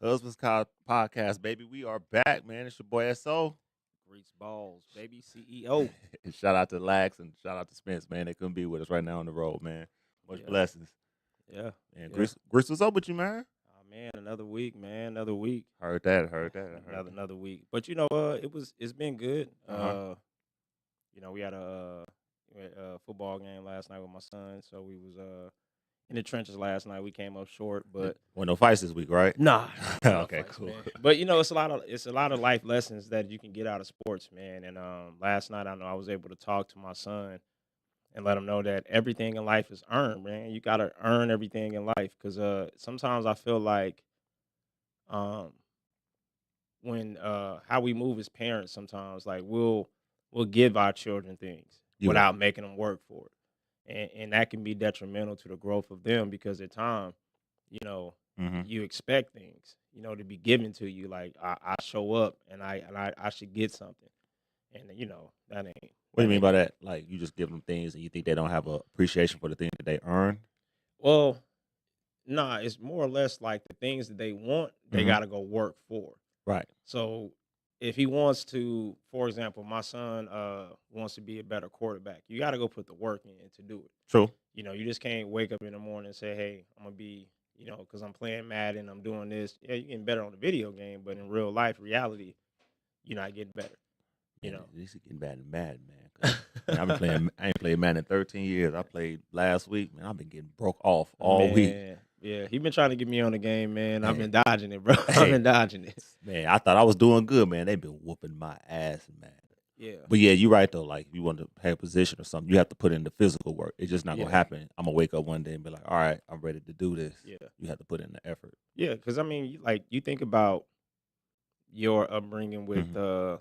Husbands Podcast, baby. We are back, man. It's your boy SO. Grease balls, baby. CEO. And shout out to Lax and shout out to Spence, man. They couldn't be with us right now on the road, man. Much Yeah, blessings. yeah, And yeah. Gris, what's up with you, man? Oh man, another week, man. Another week. Heard that, heard that, I heard Another that. another week. But it's been good. Uh-huh. We had a football game last night with my son, so we was in the trenches last night. We came up short, but Well, no fights this week, right? nah, no Okay, fights, cool. man. But it's a lot of life lessons that you can get out of sports, man. And last night I know I was able to talk to my son and let them know that everything in life is earned, man. You got to earn everything in life because sometimes I feel like um, when how we move as parents, sometimes like we'll give our children things You right. without making them work for it, and that can be detrimental to the growth of them because at time, you know, Mm-hmm. you expect things, to be given to you. Like I show up and I should get something, and that ain't What do you that mean ain't by that? Like you just give them things and you think they don't have a appreciation for the thing that they earn? well. Nah, it's more or less like the things that they want, they Mm-hmm. gotta go work for. Right. So if he wants to, for example, my son wants to be a better quarterback, you gotta go put the work in to do it. True. You just can't wake up in the morning and say, "Hey, I'm gonna be," because I'm playing Madden, I'm doing this. Yeah, you're getting better on the video game, but in real life, reality, you're not getting better. You Man, know. this is getting bad and mad, man. 'Cause, man, I've been playing. I ain't played Madden in 13 years. I played last week, man. I've been getting broke off all week. Man, yeah, he been trying to get me on the game, man. I've Man, been dodging it, bro. I've hey, been dodging it. man, I thought I was doing good, man. They've been whooping my ass, man. Yeah, But yeah, you're right though. Like, if you want to have a position or something, you have to put in the physical work. It's just not gonna yeah, happen. I'm gonna wake up one day and be like, all right, I'm ready to do this. yeah. You have to put in the effort. Yeah, because I mean, you think about your upbringing with Hmm.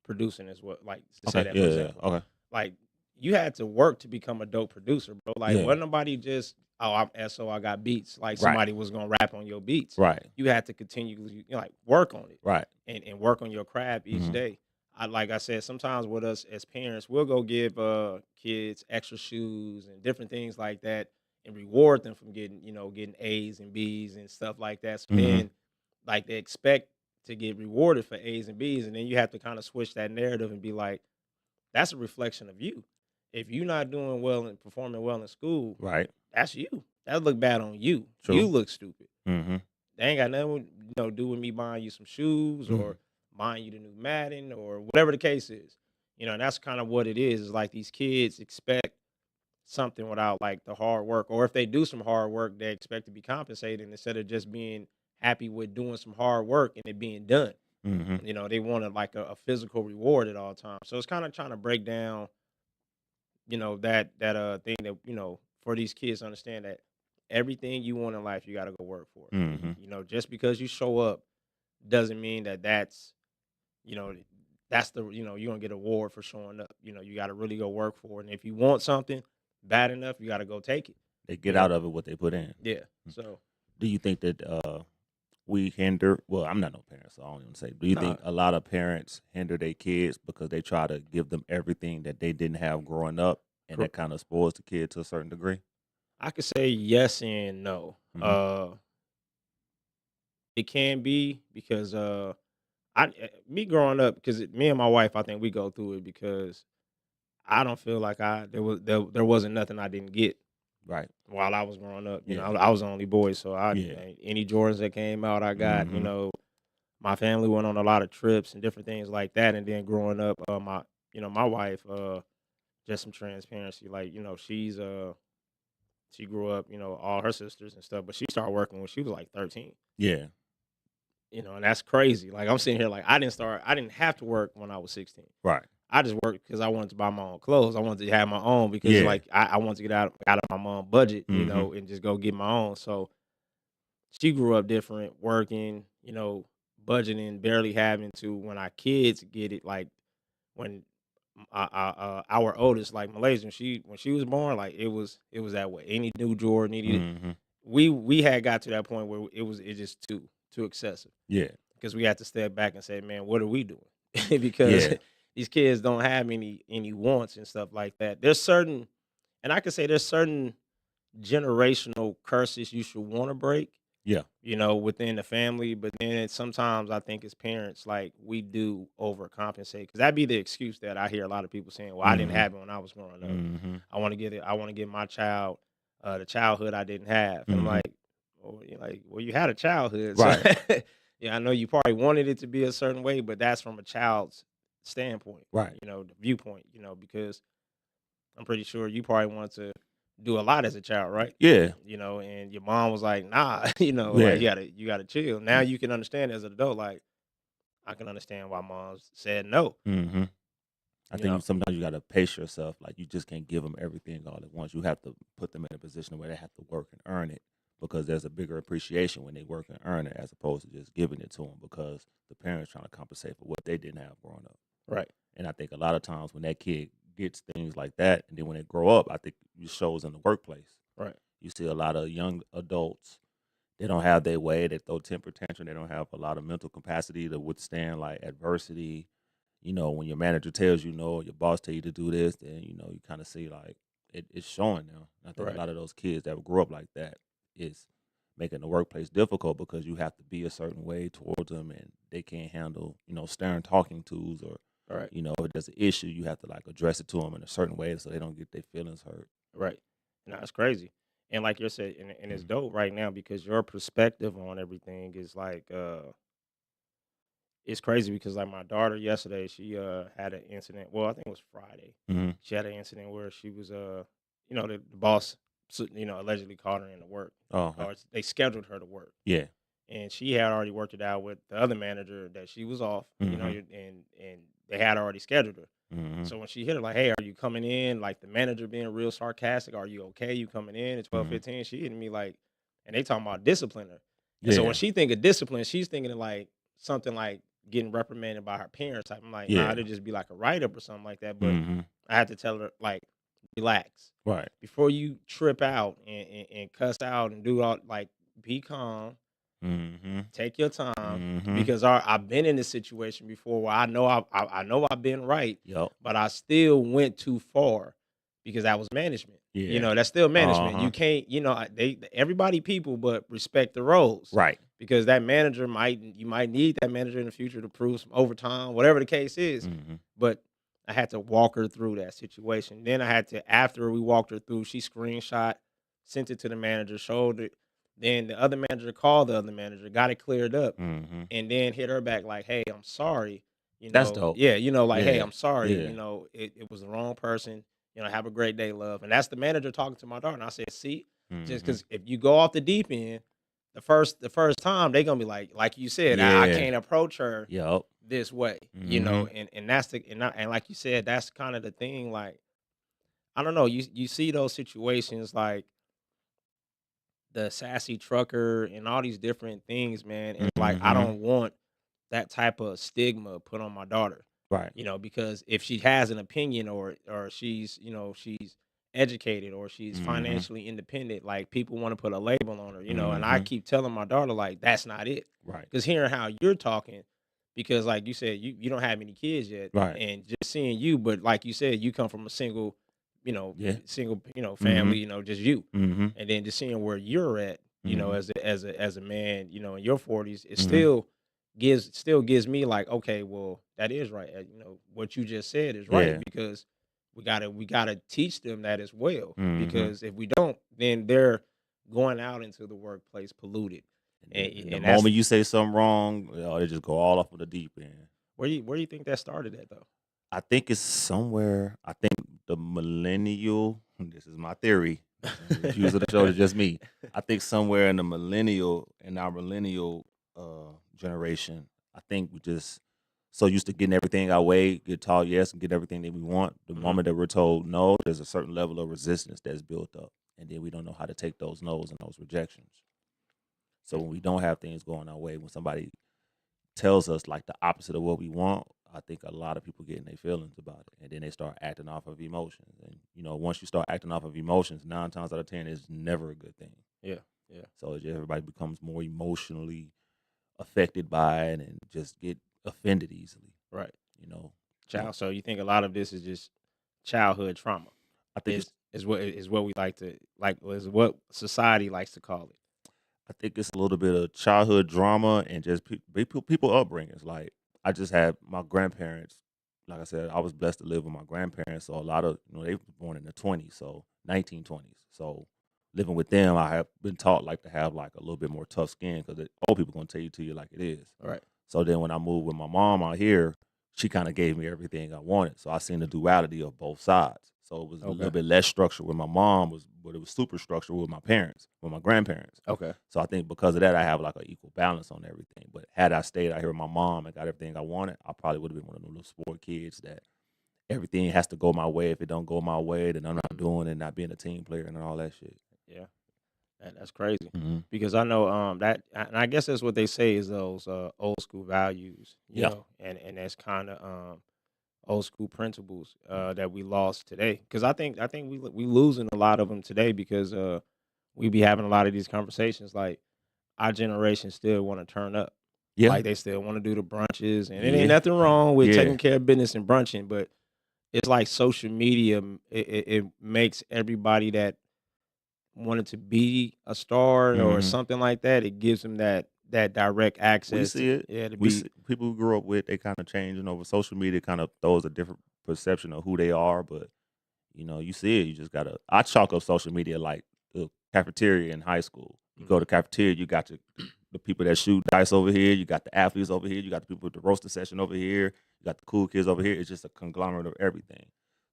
producing as well. Like to say Okay. that, Yeah, for yeah. example, Okay. like you had to work to become a dope producer, bro. Like Yeah. wasn't nobody just I'm SO, I got beats. Like Right. somebody was gonna rap on your beats. Right. You had to continually like work on it Right. and work on your craft each Hmm. day. Like I said, sometimes with us as parents, we'll go give kids extra shoes and different things like that and reward them from getting A's and B's and stuff like that. So Hmm. then like they expect to get rewarded for A's and B's, and then you have to kind of switch that narrative and be like, that's a reflection of you. If you're not doing well and performing well in school, Right. that's you. That look bad on you. You True. look stupid. Hmm. They ain't got nothing do with me buying you some shoes Hmm. or buying you the new Madden or whatever the case is. And that's kind of what it is. Is like these kids expect something without like the hard work, or if they do some hard work, they expect to be compensated instead of just being happy with doing some hard work and it being done. Hmm. They wanted like a physical reward at all times. So it's kind of trying to break down, that thing that, for these kids to understand that everything you want in life, you got to go work for. Hmm. Just because you show up doesn't mean that you know, that's you're going to get an award for showing up. You got to really go work for it. And if you want something bad enough, you got to go take it, They you get out know? of it what they put in. Yeah. So, Do you think that we hinder? Well, I'm not no parent, so I don't even say. Do you nah, think a lot of parents hinder their kids because they try to give them everything that they didn't have growing up, and cor- that kind of spoils the kid to a certain degree? I could say yes and no. Hmm. It can be because me growing up, because me and my wife, I think we go through it because I don't feel like there wasn't nothing I didn't get Right. while I was growing up. Yeah. I was the only boy, so Yeah. any Jordans that came out, I got. Hmm. My family went on a lot of trips and different things like that. And then growing up, my wife, just some transparency, like she grew up, all her sisters and stuff, but she started working when she was like 13. Yeah. And that's crazy. Like I'm sitting here, like I didn't have to work when I was 16. Right. I just worked because I wanted to buy my own clothes. I wanted to have my own because Yeah. like I wanted to get out of my mom budget, Hmm. and just go get my own. So she grew up different, working, budgeting, barely having to. When our kids get it, like when our oldest, like Malaysia, when she was born, like it was that way. Any new Jordan needed it. Hmm. We had got to that point where it just too excessive Yeah. because we had to step back and say, man, what are we doing? Because Yeah. these kids don't have any wants and stuff like that. There's certain generational curses you should want to break, Yeah. within the family. But then sometimes I think as parents, like we do overcompensate because that'd be the excuse that I hear a lot of people saying, "Well, I didn't Mm-hmm. have it when I was growing up. Mm-hmm. I want to get it. I want to give my child the childhood I didn't have." And I'm Mm-hmm. like, "Well, you're like, well, you had a childhood, so Right. yeah, I know you probably wanted it to be a certain way, but that's from a child's standpoint, Right. the viewpoint, because I'm pretty sure you probably wanted to do a lot as a child, right? Yeah. And your mom was like, "Nah," like Yeah. you gotta chill. Now you can understand as an adult, like I can understand why moms said no. Mm-hmm. I You think know, sometimes you got to pace yourself. Like you just can't give them everything all at once. You have to put them in a position where they have to work and earn it because there's a bigger appreciation when they work and earn it as opposed to just giving it to them because the parents trying to compensate for what they didn't have growing up. right, And I think a lot of times when that kid gets things like that, and then when they grow up, I think it shows in the workplace. right, You see a lot of young adults. They don't have their way. They throw temper tantrum. They don't have a lot of mental capacity to withstand like adversity. When your manager tells you no, your boss tell you to do this, then you kind of see like it's showing now. I think a right, lot of those kids that grew up like that is making the workplace difficult because you have to be a certain way towards them, and they can't handle stern talking tos or right, if there's an issue, you have to like address it to them in a certain way so they don't get their feelings hurt. right. No, it's crazy. And like you said, and it's Mhm. dope right now because your perspective on everything is like it's crazy because like my daughter yesterday, she had an incident. Well, I think it was Friday. Mhm. She had an incident where she was the boss allegedly called her into work, Oh, okay. or they scheduled her to work, Yeah. and she had already worked it out with the other manager that she was off, Mhm. and they had already scheduled her. Mhm. So when she hit her like, "Hey, are you coming in?" Like the manager being real sarcastic, "Are you okay? You coming in at Mhm. 12:15?" She hitting me like, and they talking about discipline her. And so when Yeah. she think of discipline, she's thinking of like something like getting reprimanded by her parents. I'm like, nah, Yeah. it'd just be like a write up or something like that. But Mhm. I had to tell her like, relax Right. before you trip out and cuss out and do all like, be calm, Mhm. take your time Mhm. because I've been in this situation before where I know I know I've been right, Yup. but I still went too far because that was management. Yeah. That's still management. You Uh-huh. can't, they everybody people, but respect the roles Right. because that manager you might need that manager in the future to prove some overtime, whatever the case is. Mhm. But I had to walk her through that situation. Then I had to, after we walked her through, she screenshot, sent it to the manager, showed it. Then the other manager called the other manager, got it cleared up, Mhm. and then hit her back like, "Hey, I'm sorry." That's dope. Yeah, like, "Hey, Yeah. I'm sorry. Yeah. It was the wrong person. Have a great day, love." And that's the manager talking to my daughter. And I said, "See, just Mhm. because if you go off the deep end, the first time they gonna be like you said, I Yeah. can't approach her Yup. this way, Mhm. and that's and like you said, that's kind of the thing. Like, I don't know, you see those situations like the sassy trucker and all these different things, man. And like, I Mhm. don't want that type of stigma put on my daughter, Right. because if she has an opinion or she's, she's educated or she's Mhm. financially independent, like people want to put a label on her, and I Mhm. keep telling my daughter, like, that's not it. Right. Because hearing how you're talking, because like you said, you don't have any kids yet, Right. and just seeing you, but like you said, you come from a Yeah. single, family, Mhm. just you, Mhm. and then just seeing where you're at, Mhm. as a man, in your 40s, it Mhm. still gives me like, okay, well, that is right. What you just said is right Yeah. because we gotta teach them that as well. Mhm. Because if we don't, then they're going out into the workplace polluted, And the and that's moment you say something wrong, they just go all off of the deep end. where you think that started at though. I think it's somewhere. I think the millennial. This is my theory. This ain't the views of the show. It's just me. I think somewhere in our millennial generation, I think we just so used to getting everything our way, get taught yes, and get everything that we want. The Hmm. moment that we're told no, there's a certain level of resistance that's built up, and then we don't know how to take those no's and those rejections. So when we don't have things going our way, when somebody tells us like the opposite of what we want, I think a lot of people get in their feelings about it, and then they start acting off of emotions. And once you start acting off of emotions, 9 times out of 10, it's never a good thing. Yeah, yeah, So everybody becomes more emotionally affected by it and just get offended easily. right. You know, you, Child. So you think a lot of this is just childhood trauma I think it's is what we like to is what society likes to call it. I think it's a little bit of childhood drama and just people upbringings. Like I just had my grandparents. Like I said, I was blessed to live with my grandparents. So a lot of they were born in the 20s, so 1920s. So living with them, I have been taught like to have like a little bit more tough skin because old people gonna tell you to you like it is. Right. So then when I moved with my mom out here, she kind of gave me everything I wanted. So I seen the duality of both sides. So it was a Okay. little bit less structured with my mom, but it was super structured with my parents, with my grandparents. Okay. So I think because of that, I have like an equal balance on everything. But had I stayed out here with my mom and got everything I wanted, I probably would have been one of those little sport kids that everything has to go my way. If it don't go my way, then I'm not doing it, not being a team player and all that shit. Yeah. That's crazy. Mm-hmm. Because I know that, and I guess that's what they say is those old school values, Yeah. and that's kind of old school principles that we lost today. Because I think we losing a lot of them today because we be having a lot of these conversations. Like our generation still want to turn up. Yeah. Like they still want to do the brunches, and it Yeah. ain't nothing wrong with Yeah. taking care of business and brunching, but it's like social media. It makes everybody that wanted to be a star or Mm-hmm. something like that. It gives them that direct We access see it. to We be see people we grew up with. They kind of changing over social media. Kind of throws a different perception of who they are. But you see it. You just gotta. I chalk up social media like the cafeteria in high school. You go to cafeteria, you got the people that shoot dice over here. You got the athletes over here. You got the people with the roasting session over here. You got the cool kids over here. It's just a conglomerate of everything.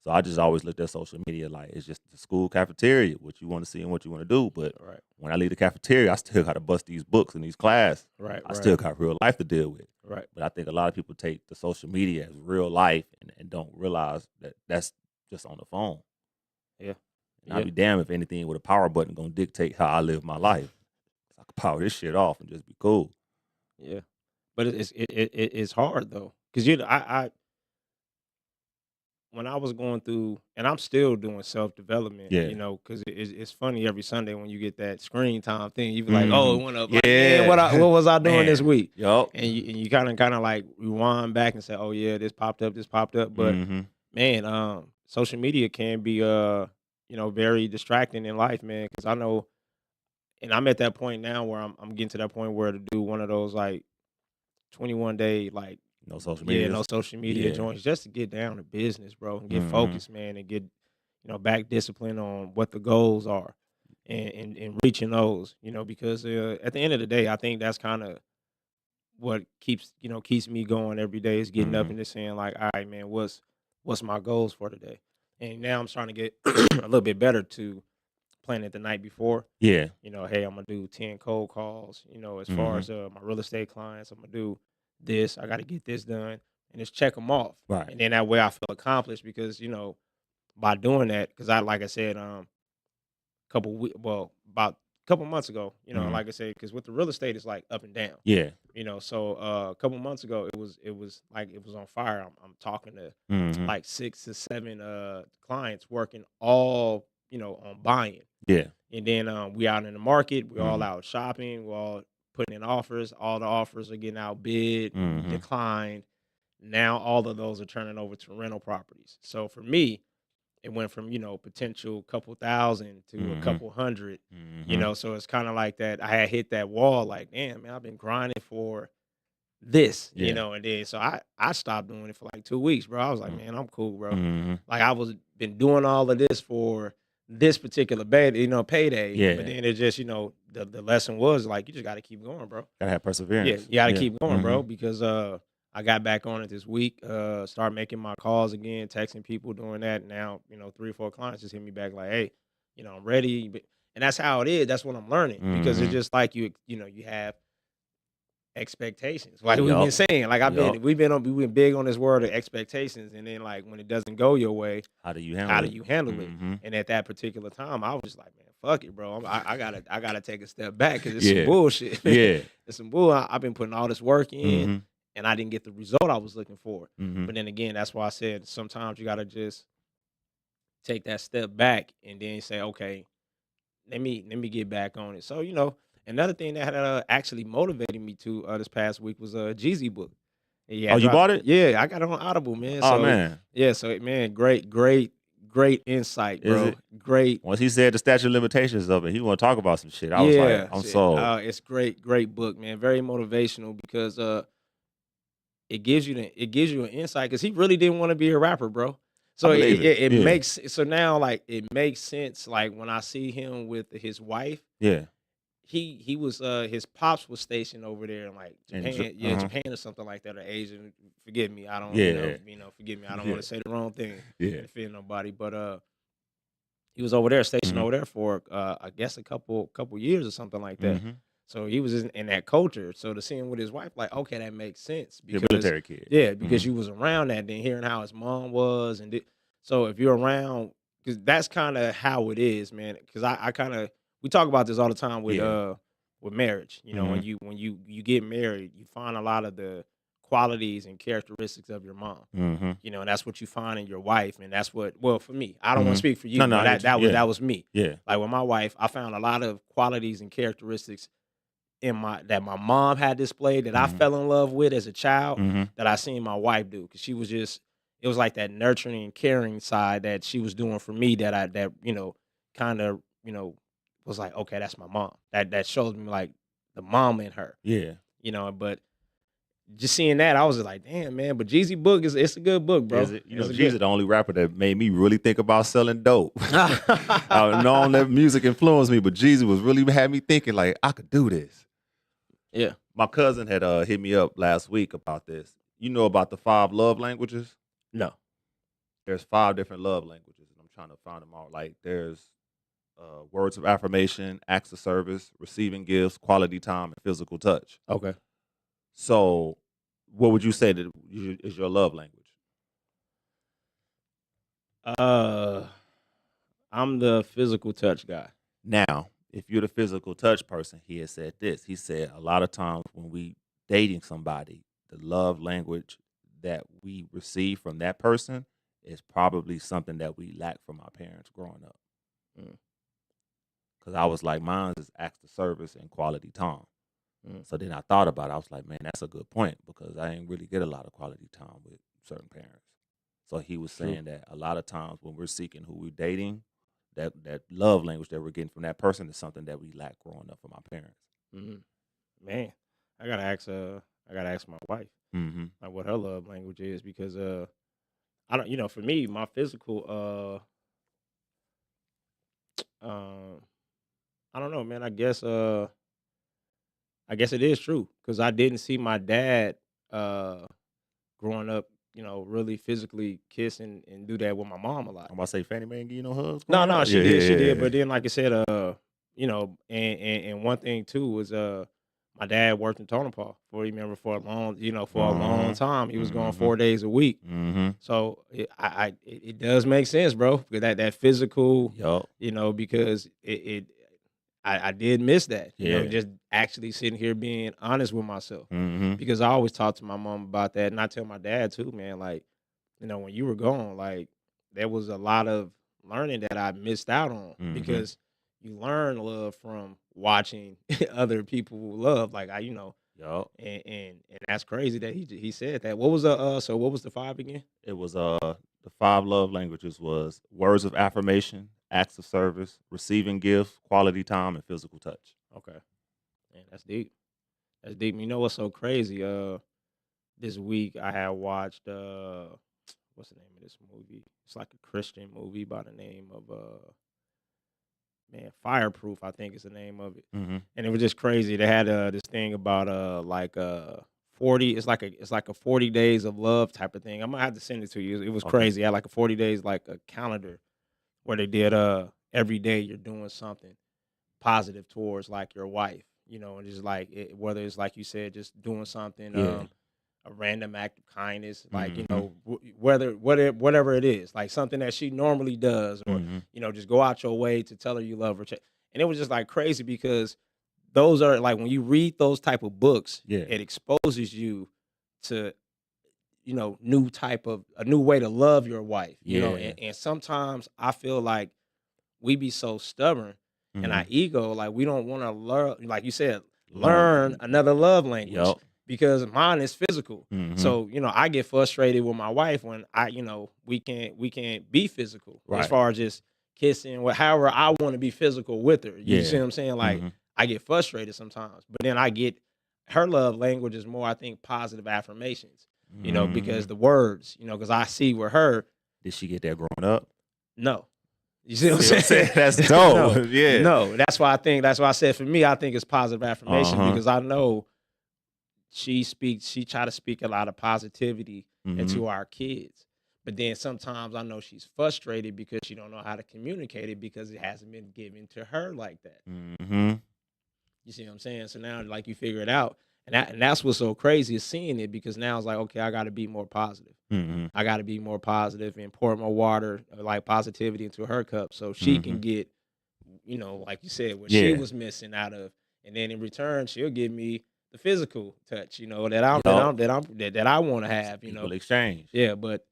So I just always looked at social media like it's just the school cafeteria, what you want to see and what you want to do. But right, when I leave the cafeteria, I still got to bust these books in these class. right, I right, still got real life to deal with. right. But I think a lot of people take the social media as real life and don't realize that that's just on the phone. Yeah, And I'd be damned if anything with a power button gonna dictate how I live my life. I could power this shit off and just be cool. yeah. But it's hard though, because I when I was going through, and I'm still doing self development, Yeah. because it's funny every Sunday when you get that screen time thing. You be like, oh, it went up. Like, man, Yeah. what was I doing this Man. week? Yup. And you kind of like rewind back and say, oh yeah, this popped up. But man, social media can be very distracting in life, man. Because I know, and I'm at that point now where I'm getting to that point where to do one of those like 21 day like No social media. no social media Yeah. joints just to get down to business, bro, and get Mhm. focused, man, and get back discipline on what the goals are and reaching those, because at the end of the day, I think that's kind of what keeps me going every day is getting up Mhm. and just saying like, all right, man, what's my goals for today? And now I'm trying to get a little bit better to plan it the night before. Yeah. Hey, I'm gonna do 10 cold calls. As far Mhm. as my real estate clients, I'm gonna do this. I got to get this done, and just check them off. Right. And then that way I feel accomplished because by doing that, because like I said, about a couple months ago, Mhm. like I said, because with the real estate, it's like up and down. Yeah. So a couple months ago, it was like it was on fire. I'm talking to Mhm. like 6 to 7 clients working all on buying. Yeah. And then we out in the market, we're all Mhm. out shopping, we're all putting in offers. All the offers are getting outbid, Mhm. declined. Now all of those are turning over to rental properties. So for me, it went from potential couple thousand to a Mhm. couple hundred. Mhm. So it's kind of like that. I had hit that wall, like, damn, man, I've been grinding for this, Yeah. and then so I stopped doing it for like 2 weeks, bro. I was like, Mm. man, I'm cool, bro. Mhm. Like I was been doing all of this for this particular payday, but Yeah. then it just the lesson was like you just got to keep going, bro. Gotta have Yeah, perseverance. you got to Yeah. keep going, bro, Mhm. because I got back on it this week. Start making my calls again, texting people, doing that. Now 3 or 4 clients just hit me back like, hey, I'm ready, and that's how it is. That's what I'm learning because it's Mhm. just like you have expectations. Like we've been Yup. saying, like Yup. we've been big on this word of expectations, and then like when it doesn't go your way, How do you how handle do it? you handle it? Mhm. And at that particular time, I was just like, man, fuck it, bro. I gotta take a step back because it's some Yeah. bullshit. Yeah. It's some bull. I've been putting all this work in, Mhm. and I didn't get the result I was looking for. Mhm. But then again, that's why I said sometimes you gotta just take that step back and then say, okay, let me get back on it. So another thing that actually motivated me to this past week was a Jeezy book. Yeah, Oh, you bought it? Yeah, I got it on Audible, man. Oh So man. yeah, so man, great great insight, Is bro. it? Great. Once he said the statute of limitations of it, he want to talk about some shit. I was like, Yeah, I'm sold. it's great book, man. Very motivational because it gives you an insight because he really didn't want to be a rapper, bro. I So believe it. it Yeah, makes so now like it makes sense like when I see him with his wife. yeah. He was his pops was stationed over there in like And Japan, yeah, uh-huh. Japan or something like that, or Asian. Forgive me, I don't, Yeah, forgive me, I don't yeah, want to say the wrong thing yeah. and offend nobody, but he was over there, stationed Mm-hmm. over there for I guess a couple years or something like that. Mm-hmm. So he was in that culture. So to see him with his wife, like, okay, that makes sense He a because military kid. yeah, Mm-hmm. because you was around that, then hearing how his mom was, so if you're around, because that's kind of how it is, man. Because I kind of we talk about this all the time Yeah. with marriage. You know, Mm-hmm. when you get married, you find a lot of the qualities and characteristics of your mom. Mm-hmm. You know, and that's what you find in your wife, and that's what. Well, for me, I don't want Mm-hmm. to speak for you, No, but I get you. Yeah, that was me. yeah. Like with my wife, I found a lot of qualities and characteristics in my mom had displayed that I Mm-hmm. fell in love with as a child Mm-hmm. that I seen my wife do because she was just it was like that nurturing and caring side that she was doing for me that kind of was like, okay, that's my mom, that shows me like the mom in her, Yeah. but just seeing that I was just like, damn, man. But Jeezy book it's a good book, Is bro. it? You know, It's a Jeezy good. the only rapper that made me really think about selling dope. I know that music influenced me, but Jeezy was really had me thinking like I could do this. Yeah. My cousin had hit me up last week about this. You know about the 5 love languages? No. There's 5 different love languages, and I'm trying to find them all. Like there's words of affirmation, acts of service, receiving gifts, quality time, and physical touch. Okay. So, what would you say that is your love language? Uh, I'm the physical touch guy. Now, if you're the physical touch person, he has said this. He said a lot of times when we dating somebody, the love language that we receive from that person is probably something that we lack from our parents growing up. Mm, Because I was like, mine is acts of service and quality time. mm. So then I thought about it. I was like, man, that's a good point because I didn't really get a lot of quality time with certain parents. So he was True. saying that a lot of times when we're seeking who we're dating, that love language that we're getting from that person is something that we lack growing up from our parents. Mm. Man, I gotta ask my wife Mm-hmm. like what her love language is because I don't for me my physical I don't know, man. I guess it is true because I didn't see my dad uh growing up, really physically kiss and do that with my mom a lot. I'm about to say Fannie Mae ain't give you no hugs No, growing no, up? Yeah, she yeah, did. yeah. But then, like I said, and one thing too was my dad worked in Tonopah for a long, for a long Uh-huh. time. He was going Mm-hmm. 4 days a week. Mm-hmm. So it does make sense, bro. Because that physical, Yup. because I did miss that. Yeah. Just actually sitting here being honest with myself. Mm-hmm. Because I always talk to my mom about that, and I tell my dad too, man. Like, when you were gone, like there was a lot of learning that I missed out on Mm-hmm. because you learn love from watching other people love. Like Yup. and that's crazy that he said that. What was what was the 5 again? It was the 5 love languages was words of affirmation, acts of service, receiving gifts, quality time, and physical touch. Okay, man, that's deep. That's deep. You know what's so crazy? This week I had watched what's the name of this movie? It's like a Christian movie by the name of man, Fireproof, I think is the name of it. Mm-hmm. And it was just crazy. They had this thing about 40. It's like a 40 days of love type of thing. I'm gonna have to send it to you. It was Okay. crazy. I had like a 40 days like a calendar where they did every day you're doing something positive towards like your wife, and just like whether it's like you said, just doing something Yeah. a random act of kindness, like Mm-hmm. whatever it is, like something that she normally does, or Mm-hmm. just go out your way to tell her you love her. And it was just like crazy because those are like when you read those type of books, Yeah. it exposes you to a new way to love your wife. Yeah. And sometimes I feel like we be so stubborn and our Mm-hmm. ego, like we don't want to learn, like you said, learn another love language. Yup. because mine is physical. Mm-hmm. So, I get frustrated with my wife when we can't be physical as Right. far as just kissing, however I want to be physical with her. You see Yeah. what I'm saying? Like, Mm-hmm. I get frustrated sometimes, but then I get her love language is more, I think, positive affirmations, because Mm-hmm. the words, because I see with her, Did she get that growing up? no. You see what I'm See what I'm saying? saying? That's No, dope. Yeah. no. That's why I said for me, I think it's positive affirmation Uh-huh. because I know she try to speak a lot of positivity Mm-hmm. into our kids. But then sometimes I know she's frustrated because she don't know how to communicate it because it hasn't been given to her like that. Mm-hmm. You see what I'm saying? So now, like, you figure it out, and that's what's so crazy is seeing it because now it's like, okay, I got to be more positive. Mm-hmm. I got to be more positive and pour more water, like positivity, into her cup so she can get, like you said, what she Yeah. was missing out of, and then in return, she'll give me the physical touch, that Yup. I want to have, People exchange. Yeah, but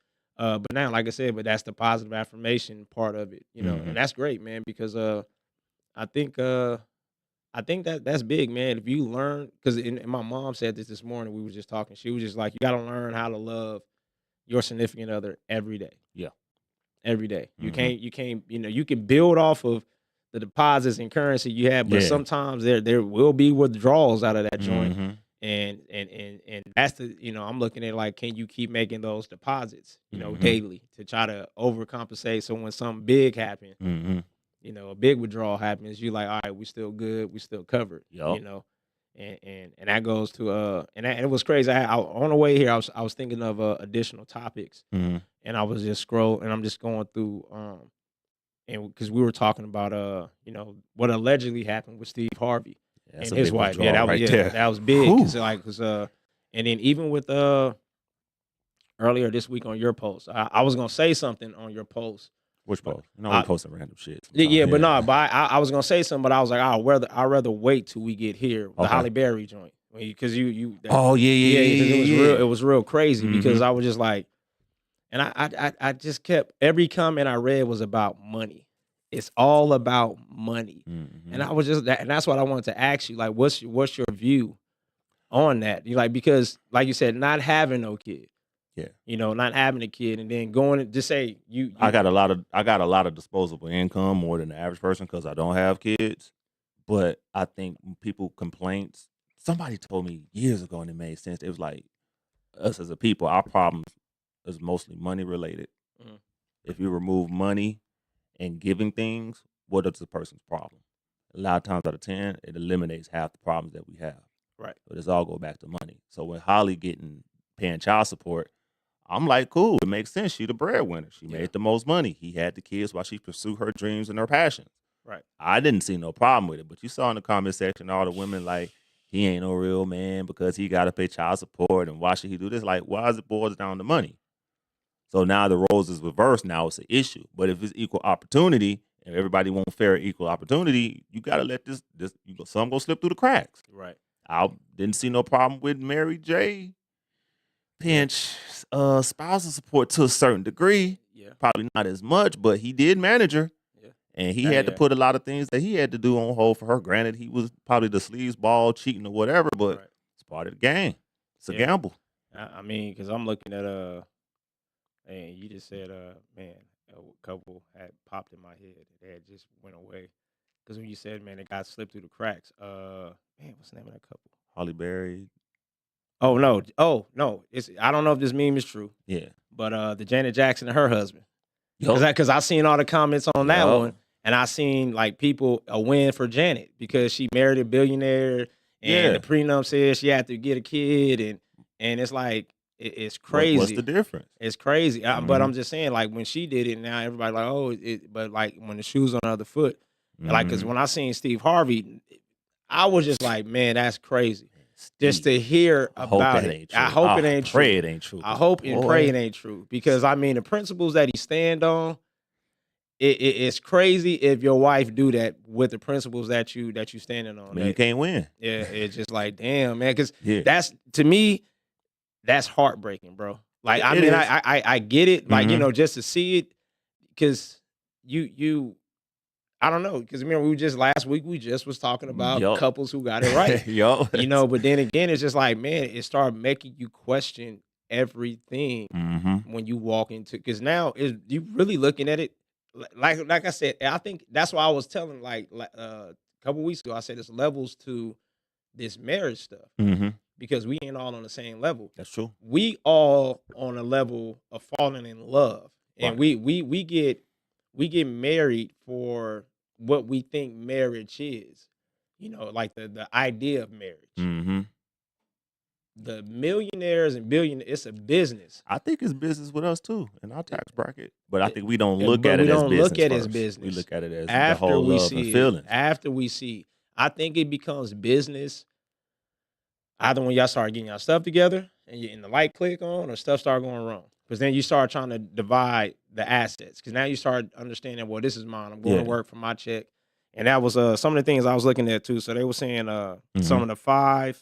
now, like I said, but that's the positive affirmation part of it, Mm-hmm. and that's great, man, because I think that's big, man. If you learn, because and my mom said this morning, we were just talking. She was just like, you got to learn how to love your significant other every day. Yeah. Every day. You Mm-hmm. can't, you can build off of the deposits and currency you have, but Yeah. sometimes there will be withdrawals out of that joint. Mm-hmm. And that's I'm looking at, like, can you keep making those deposits, Mm-hmm. daily to try to overcompensate so when something big happens, Mm-hmm. a big withdrawal happens, you like, all right, we still good, we still covered, Yup. and that goes to and it was crazy. On the way here, I was thinking of additional topics, Mm-hmm. and I was just scrolling, and I'm just going through, and because we were talking about what allegedly happened with Steve Harvey That's and a his big wife. withdrawal right there. That was big Whew. because and then even with earlier this week on your post, I was gonna say something on your post. Which But post? We posting random shit. yeah, but Yeah. no, but I was gonna say something, but I was like, I'd rather wait till we get here, the Okay. Holly Berry joint, because Oh yeah, because yeah. it was real crazy because Mhm. I was just like, and I just kept, every comment I read was about money. It's all about money, and Mhm. I was just and that's what I wanted to ask you, like, what's your view on that? You like, because like you said, not having no kid, Yeah. not having a kid, and then going to just say I got a lot of disposable income, more than the average person, because I don't have kids. But I think people complaints. Somebody told me years ago, and it made sense. It was like, us as a people, our problems is mostly money related. Mhm. If you remove money and giving things, what is the person's problem? A lot of times out of 10, it eliminates half the problems that we have. Right. But it's all go back to money. So when Holly paying child support, I'm like, cool, it makes sense. She the breadwinner. She Yeah. made the most money. He had the kids while she pursued her dreams and her passions. Right. I didn't see no problem with it. But you saw in the comment section all the women like, he ain't no real man because he got to pay child support, and why should he do this? Like, why is it boils down to money? So now the roles is reversed. Now it's an issue. But if it's equal opportunity and everybody won't fair equal opportunity, you got to let some go slip through the cracks. Right. I didn't see no problem with Mary J. paying spousal support to a certain degree. Yeah. Probably not as much, but he did manage her. Yeah. And he had to put a lot of things that he had to do on hold for her. Granted, he was probably the sleazeball, cheating or whatever, but Right. it's part of the game. It's a Yeah. gamble. I mean, because I'm looking at and you just said man, a couple had popped in my head. They had just went away. Because when you said, man, it got slipped through the cracks. Man, what's the name of that couple? Holly Berry. Oh no, I don't know if this meme is true. Yeah. But the Janet Jackson and her husband. Yup. Because I seen all the comments on that Yup. one, and I seen like people a win for Janet because she married a billionaire, and Yeah. the prenup says she had to get a kid, and it's like it's crazy. What's the difference? It's crazy. But Mhm. I'm just saying, like, when she did it, now everybody like, oh, but like when the shoe's on the other foot, like, because Mhm. when I seen Steve Harvey, I was just like, man, that's crazy. Just Steve, to hear I hope about that it. ain't true. I hope it ain't Pray true. it ain't true. I hope and Boy. pray it ain't true. Because I mean, the principles that he stand on, it's crazy if your wife do that with the principles that you standing on. I mean, you can't win. Yeah, it's just like, damn, man. Because Yeah. that's, to me, that's heartbreaking, bro. Like, I It mean, is. I get it. Like, Mhm. just to see it, because you I don't know, because remember we just last week we just was talking about Yup. couples who got it right. Yup. But then again, it's just like, man, it started making you question everything Mhm. when you walk into, because now is you really looking at it like I said, I think that's why I was telling a couple weeks ago, I said it's levels to this marriage stuff Mhm. because we ain't all on the same level. That's true. We all on a level of falling in love, and Right. we get married for what we think marriage is. Like the idea of marriage. Mhm. The millionaires and billionaires, it's a business. I think it's business with us too in our It, tax bracket, but I it, think we don't look but at we it as don't look business at it as first. We business. look at it as the After whole we love and see it, feelings. I think it becomes business either when y'all start getting y'all stuff together and the light click on, or stuff start going wrong. Because then you start trying to divide the assets. Because now you start understanding, well, this is mine. I'm going to Yeah. work for my check. And that was some of the things I was looking at too. So they were saying some Mhm. of the five,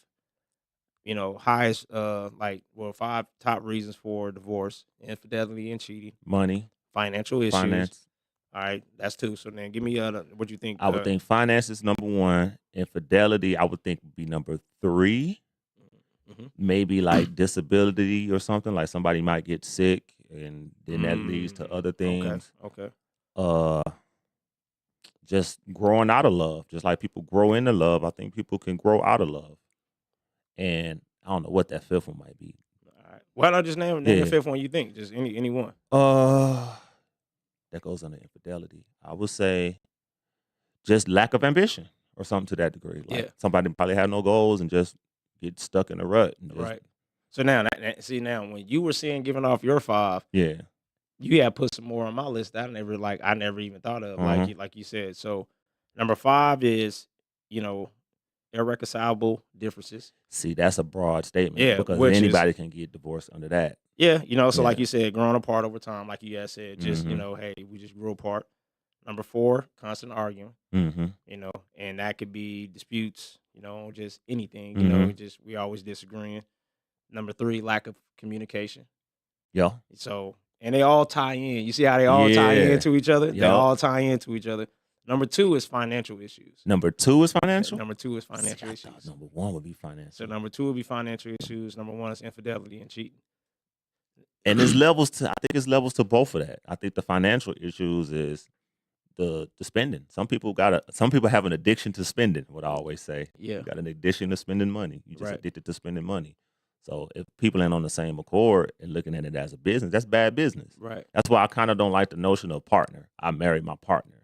highest, 5 top reasons for divorce: infidelity and cheating, Money, financial issues. finance. All right, that's two. So then give me what you think. I would think finance is number 1. Infidelity, I would think would be number 3. Mhm. Maybe like disability or something, like somebody might get sick and then that leads to Mm, other okay, things. okay. Uh just growing out of love. Just like people grow into love, I think people can grow out of love. And I don't know what that fifth one might be. All right. Why not just name the Yeah. fifth one you think? Just any one. Uh that goes under infidelity. I would say just lack of ambition or something to that degree. Like Yeah. somebody probably had no goals and just get stuck in a rut and just Right. So now, see now, when you were saying giving off your 5, yeah. you had put some more on my list that I never even thought of. Like Uh-huh. you said. So number 5 is, you know, irreconcilable differences. See, that's a broad statement Yeah, because which is anybody can get divorced under that. yeah, so like Yeah. you said, growing apart over time, like you had said, just Mhm. hey, we just grew apart. Number 4, constant arguing. Mhm. And that could be disputes, just anything, Mhm. just we always disagreeing. Number 3, lack of communication. Yeah. So, and they all tie in. You see how they all tie Yeah. into each other? They Yup. all tie into each other. Number 2 is financial issues. Number 2 is financial? Number 2 is See, financial I thought issues. number 1 would be So financial. number 2 would be financial issues. Number 1 is infidelity and cheating. And there's levels to I think it's levels to both of that. I think the financial issues is the spending. Some people have an addiction to spending, what I always say. Yeah. You got an addiction to spending money. You just Right. addicted to spending money. So if people ain't on the same accord and looking at it as a business, that's bad business. Right. That's why I kind of don't like the notion of partner. I married my partner.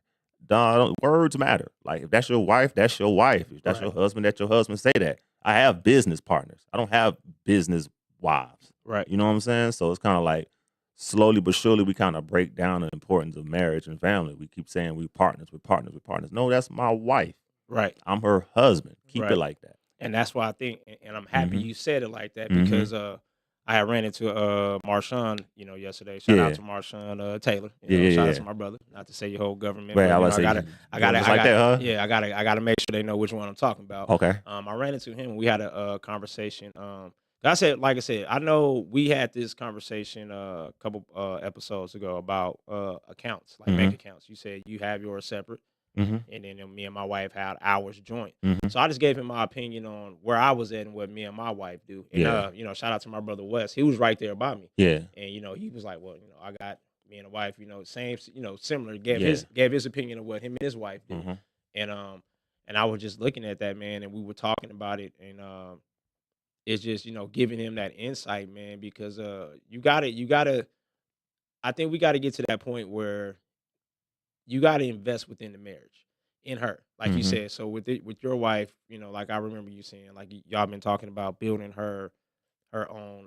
Words matter. Like if that's your wife, that's your wife. If that's your Right. husband, that's your husband. Say that. I have business partners. I don't have business wives. Right. You know what I'm saying? So it's kind of like slowly but surely we kind of break down the importance of marriage and family. We keep saying we're partners. No, that's my wife. Right. I'm her husband. Keep it Right. like that. And that's why I think, and I'm happy Mhm. you said it like that, Mhm. because I had ran into Marshawn, yesterday. Shout out Yeah. to Marshawn Taylor. Yeah, Shout out yeah. to my brother. Not to say your whole government, Right, but I I was say gotta, just like that, huh? yeah, I gotta make sure they know which one I'm talking about. Okay. I ran into him and we had a conversation. Like I said, I know we had this conversation a couple episodes ago about accounts, like bank Mhm. accounts. You said you have yours separate, Mhm. and then me and my wife had ours joint. Mhm. So I just gave him my opinion on where I was at and what me and my wife do. And Yeah. shout out to my brother Wes. He was right there by me. Yeah. And he was like, well, I got me and the wife, same, similar. Gave Yeah. his opinion of what him and his wife do. Mhm. And I was just looking at that, man, and we were talking about it, and it's just giving him that insight, man, because you gotta. I think we got to get to that point where you got to invest within the marriage, in her, like you Mhm. said. So with your wife, like I remember you saying, like y'all been talking about building her own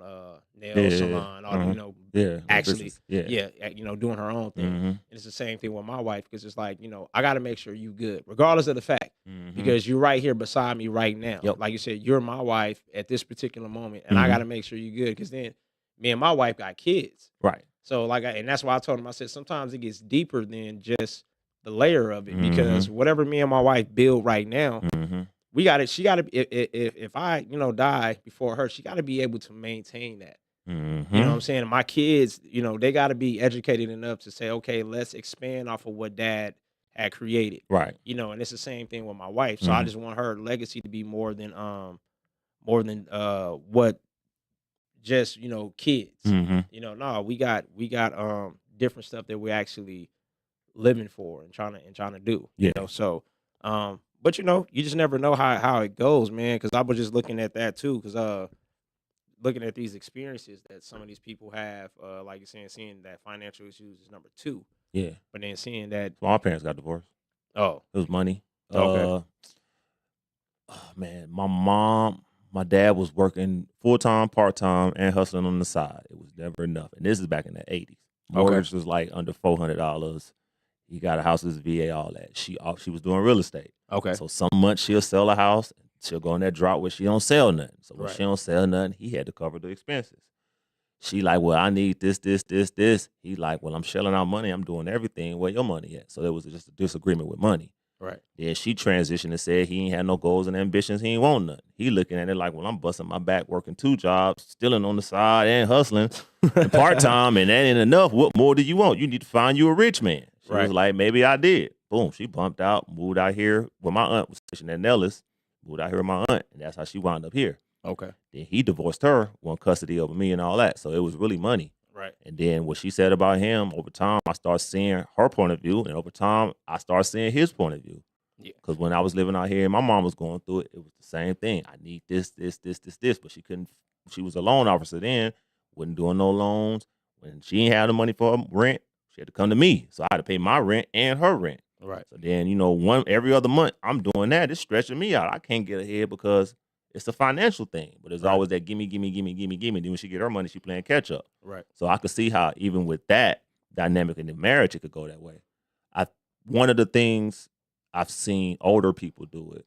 nail Yeah. salon, or Uh-huh. Yeah. actually, Business. Yeah. doing her own thing. Mhm. And it's the same thing with my wife, because it's like, I got to make sure you good, regardless of the fact, Mhm. because you're right here beside me right now. Yep. Like you said, you're my wife at this particular moment, and I Mhm. got to make sure you good, because then me and my wife got kids. Right. So and that's why I told him, I said, sometimes it gets deeper than just the layer of it, because Mhm. whatever me and my wife build right now, Mhm. we got it. She got to, if I, die before her, she got to be able to maintain that. You know what I'm Mhm. saying? And my kids, they got to be educated enough to say, okay, let's expand off of what dad had created. Right. And it's the same thing with my wife. So I just want her legacy to be more than what just kids. Mm-hmm. No, we got different stuff that we're actually living for and trying to do. Yeah. So but you just never know how it goes, man. Because I was just looking at that too. Because looking at these experiences that some of these people have, like you're saying, seeing that financial issues is number two, Yeah. but then seeing that, So my parents got divorced. oh, It was money. okay, Man, my dad was working full time, part time, and hustling on the side. It was never enough. And this is back in the '80s. Mortgage was like under $400. He got a house with his VA, all that. She was doing real estate. okay, So some months she'll sell a house, she'll go in that drought where she don't sell nothing. So when Right. she don't sell nothing, he had to cover the expenses. She like, well, I need this. He like, well, I'm shelling out money. I'm doing everything. Where your money at? So there was just a disagreement with money. right, Then she transitioned and said he ain't had no goals and ambitions. He ain't want nothing. He looking at it like, well, I'm busting my back, working 2 jobs, stealing on the side and hustling and part time, and that ain't enough. What more do you want? You need to find you a rich man. She was Right. like, maybe I did. Boom, she bumped out, moved out here. Well, my aunt was stationed at Nellis, moved out here with my aunt, and that's how she wound up here. okay, Then he divorced her, won custody over me and all that. So it was really money. right, And then what she said about him, over time, I started seeing her point of view, and over time, I started seeing his point of view. Yeah. Because when I was living out here and my mom was going through it, it was the same thing. I need this. But she couldn't. She was a loan officer then, wasn't doing no loans. When she ain't had the money for rent, she had to come to me. So I had to pay my rent and her rent. right, So then, every other month, I'm doing that. It's stretching me out. I can't get ahead because it's a financial thing. But it's Right. always that gimme. Then when she get her money, she playing catch up. right, So I could see how even with that dynamic in the marriage, it could go that way. One of the things I've seen older people do it,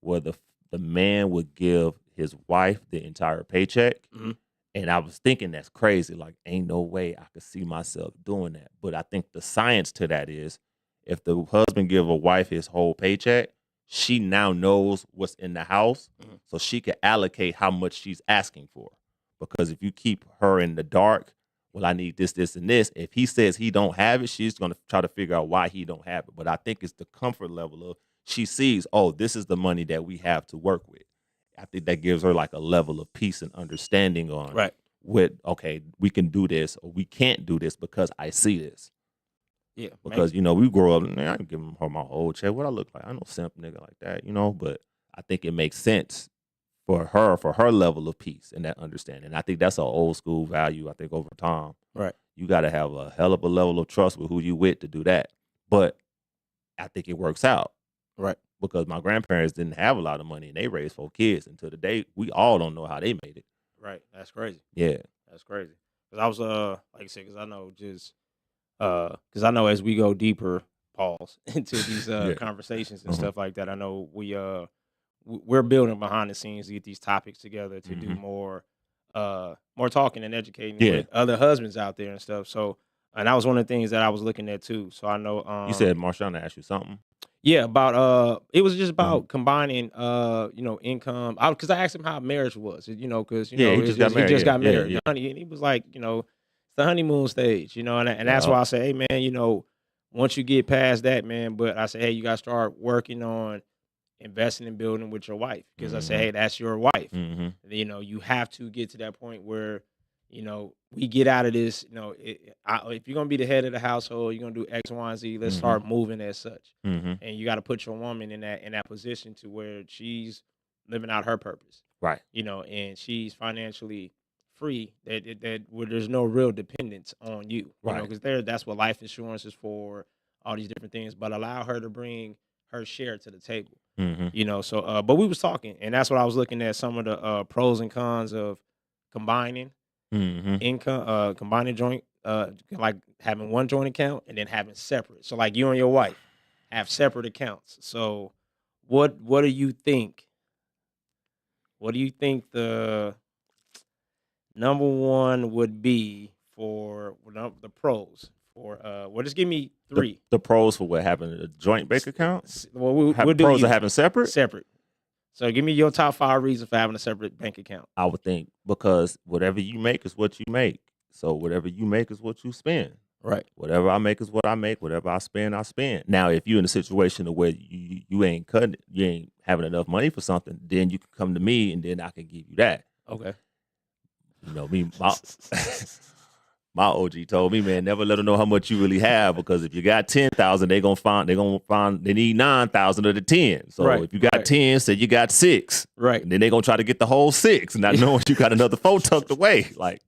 where the man would give his wife the entire paycheck, Mhm. and I was thinking that's crazy. Like, ain't no way I could see myself doing that. But I think the science to that is, if the husband give a wife his whole paycheck, she now knows what's in the house, Mhm. so she can allocate how much she's asking for. Because if you keep her in the dark, well, I need this, and this. If he says he don't have it, she's going to try to figure out why he don't have it. But I think it's the comfort level of, she sees, oh, this is the money that we have to work with. I think that gives her like a level of peace and understanding on right. okay, we can do this or we can't do this because I see this. Yeah, Because, we grow up, man, I can give her my whole check. What I look like? I know simp nigga like that, but I think it makes sense for her level of peace and that understanding. And I think that's an old school value. I think over time, Right. you got to have a hell of a level of trust with who you with to do that. But I think it works out. Right. Because my grandparents didn't have a lot of money and they raised 4 kids. And to the day, we all don't know how they made it. Right. That's crazy. Yeah. That's crazy. Because I was like I said, because I know because I know as we go deeper, pause into these Yeah. conversations and Mhm. stuff like that, I know we're building behind the scenes to get these topics together to do Mhm. more talking and educating Yeah. with other husbands out there and stuff. So, and that was one of the things that I was looking at too. So I know You said Marshawn asked you something. yeah, about it was just about combining income. Because I asked him how marriage was, because Yeah, he it's just got he married, just yeah, got yeah, married, yeah. and he was like, it's the honeymoon stage, and that's Yeah. why I say, hey man, once you get past that, man, but I say, hey, you gotta start working on investing and building with your wife, because I say, Mhm. hey, that's your wife. Mm-hmm. You have to get to that point where we get out of this. If you're gonna be the head of the household, you're gonna do X, Y, and Z. Let's Mhm. start moving as such, Mm-hmm. and you got to put your woman in that position to where she's living out her purpose, Right. and she's financially free. That where there's no real dependence on you, Right. because that's what life insurance is for, all these different things. But allow her to bring her share to the table. Mm-hmm. So but we was talking, and that's what I was looking at, some of the pros and cons of combining Mm-hmm. income, combining joint, like having one joint account and then having separate. So like you and your wife have separate accounts. So what do you think? What do you think the number one would be for the pros for well, just give me The, 3. the pros for what happened in a joint bank account? Well, we'll do Pros you of having separate? separate. So give me your top 5 reasons for having a separate bank account. I would think because whatever you make is what you make. So whatever you make is what you spend. Right. Whatever I make is what I make. Whatever I spend, I spend. Now, if you're in a situation where you ain't cutting, you ain't having enough money for something, then you can come to me and then I can give you that. Okay. You know, my OG told me, man, never let them know how much you really have, because if you got 10,000, they need 9,000 of the 10. So Right, if you got right. 10, say you got 6, Right. and then they gonna try to get the whole 6, not knowing you got another 4 tucked away. Like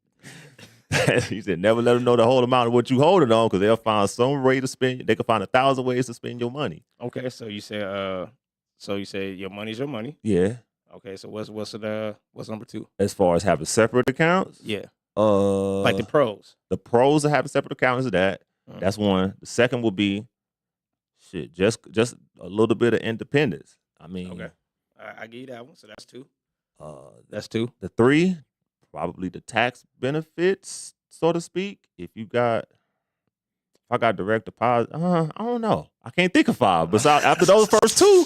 he said, never let them know the whole amount of what you holding on, because they'll find some way to spend. They can find 1,000 ways to spend your money. Okay. So you say your money's your money. Yeah. Okay. So what's number 2? As far as having separate accounts, Yeah. Like the pros. the pros of having separate accounts is that. Mm. That's one. The second will be just a little bit of independence. I mean, Okay. I give you that one. So that's 2. That's That's 2. the 3, probably the tax benefits, so to speak. If I got direct deposit, I don't know. I can't think of 5. Besides, after those first 2,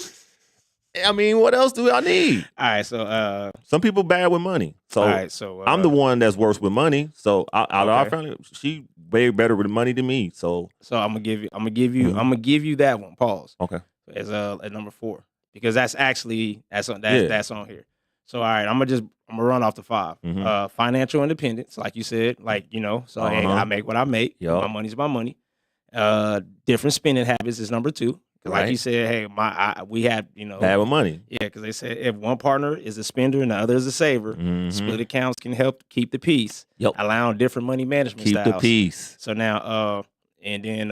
I mean, what else do I need? All right. So Some people bad with money, so all right. So I'm the one that's worse with money. So out of our Okay. family, she way better with money than me. So So I'm gonna give you Mhm. I'm gonna give you that one. Pause. okay, As at number 4, because that's on Yeah. that's on here. So all right, I'm gonna run off the 5. Mhm. Financial independence, like you said, so hey, Uh-huh. I make what I make. Yup. My money's my money. Different spending habits is number 2. 'Cause like you Right. said, hey, we have bad with money. yeah, because they said if one partner is a spender and the other is a saver, split Mhm. accounts can help keep the peace, Yep. allowing different money management Keep the styles. peace. So now, and then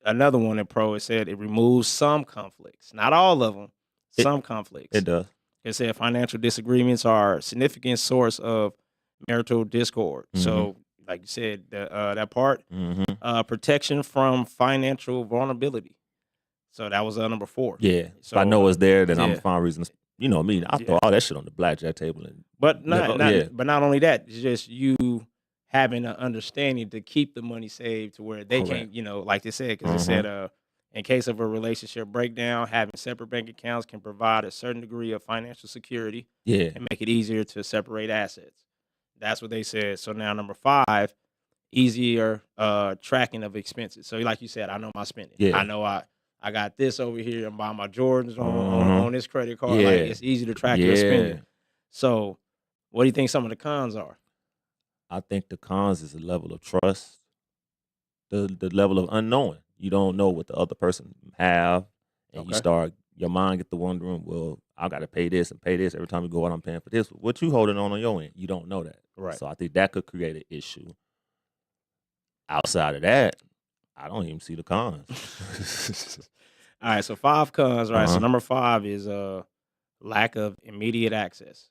another one in pro, it said it removes some conflicts, not all of them, It- some conflicts. It does. It said financial disagreements are a significant source of marital discord. So, like you said, that part, Mm-hmm. protection from financial vulnerability. So that was number 4. Yeah. If So I know it's there, then I'm yeah. gonna find reasons. You know me. I Yeah. throw all that shit on the blackjack table and But yeah. but not only that, it's just you having an understanding to keep the money saved to where they Correct. can't, like they said, because it said, in case of a relationship breakdown, having separate bank accounts can provide a certain degree of financial security Yeah. and make it easier to separate assets. That's what they said. So now number 5, easier tracking of expenses. So like you said, I know my spending. Yeah. I know I got this over here. I'm buying my Jordans Mhm. on this credit card. Yeah. Like it's easy to track your spending. Yeah. So what do you think some of the cons are? I think the cons is the level of trust, the level of unknowing. You don't know what the other person have, and Okay. your mind get the wondering, well, I got to pay this and pay this every time you go out. I'm paying for this. What you holding on your end? You don't know that, Right. so I think that could create an issue. Outside of that, I don't even see the cons. All right. So 5 cons. Right. So Uh-huh. number 5 is lack of immediate access.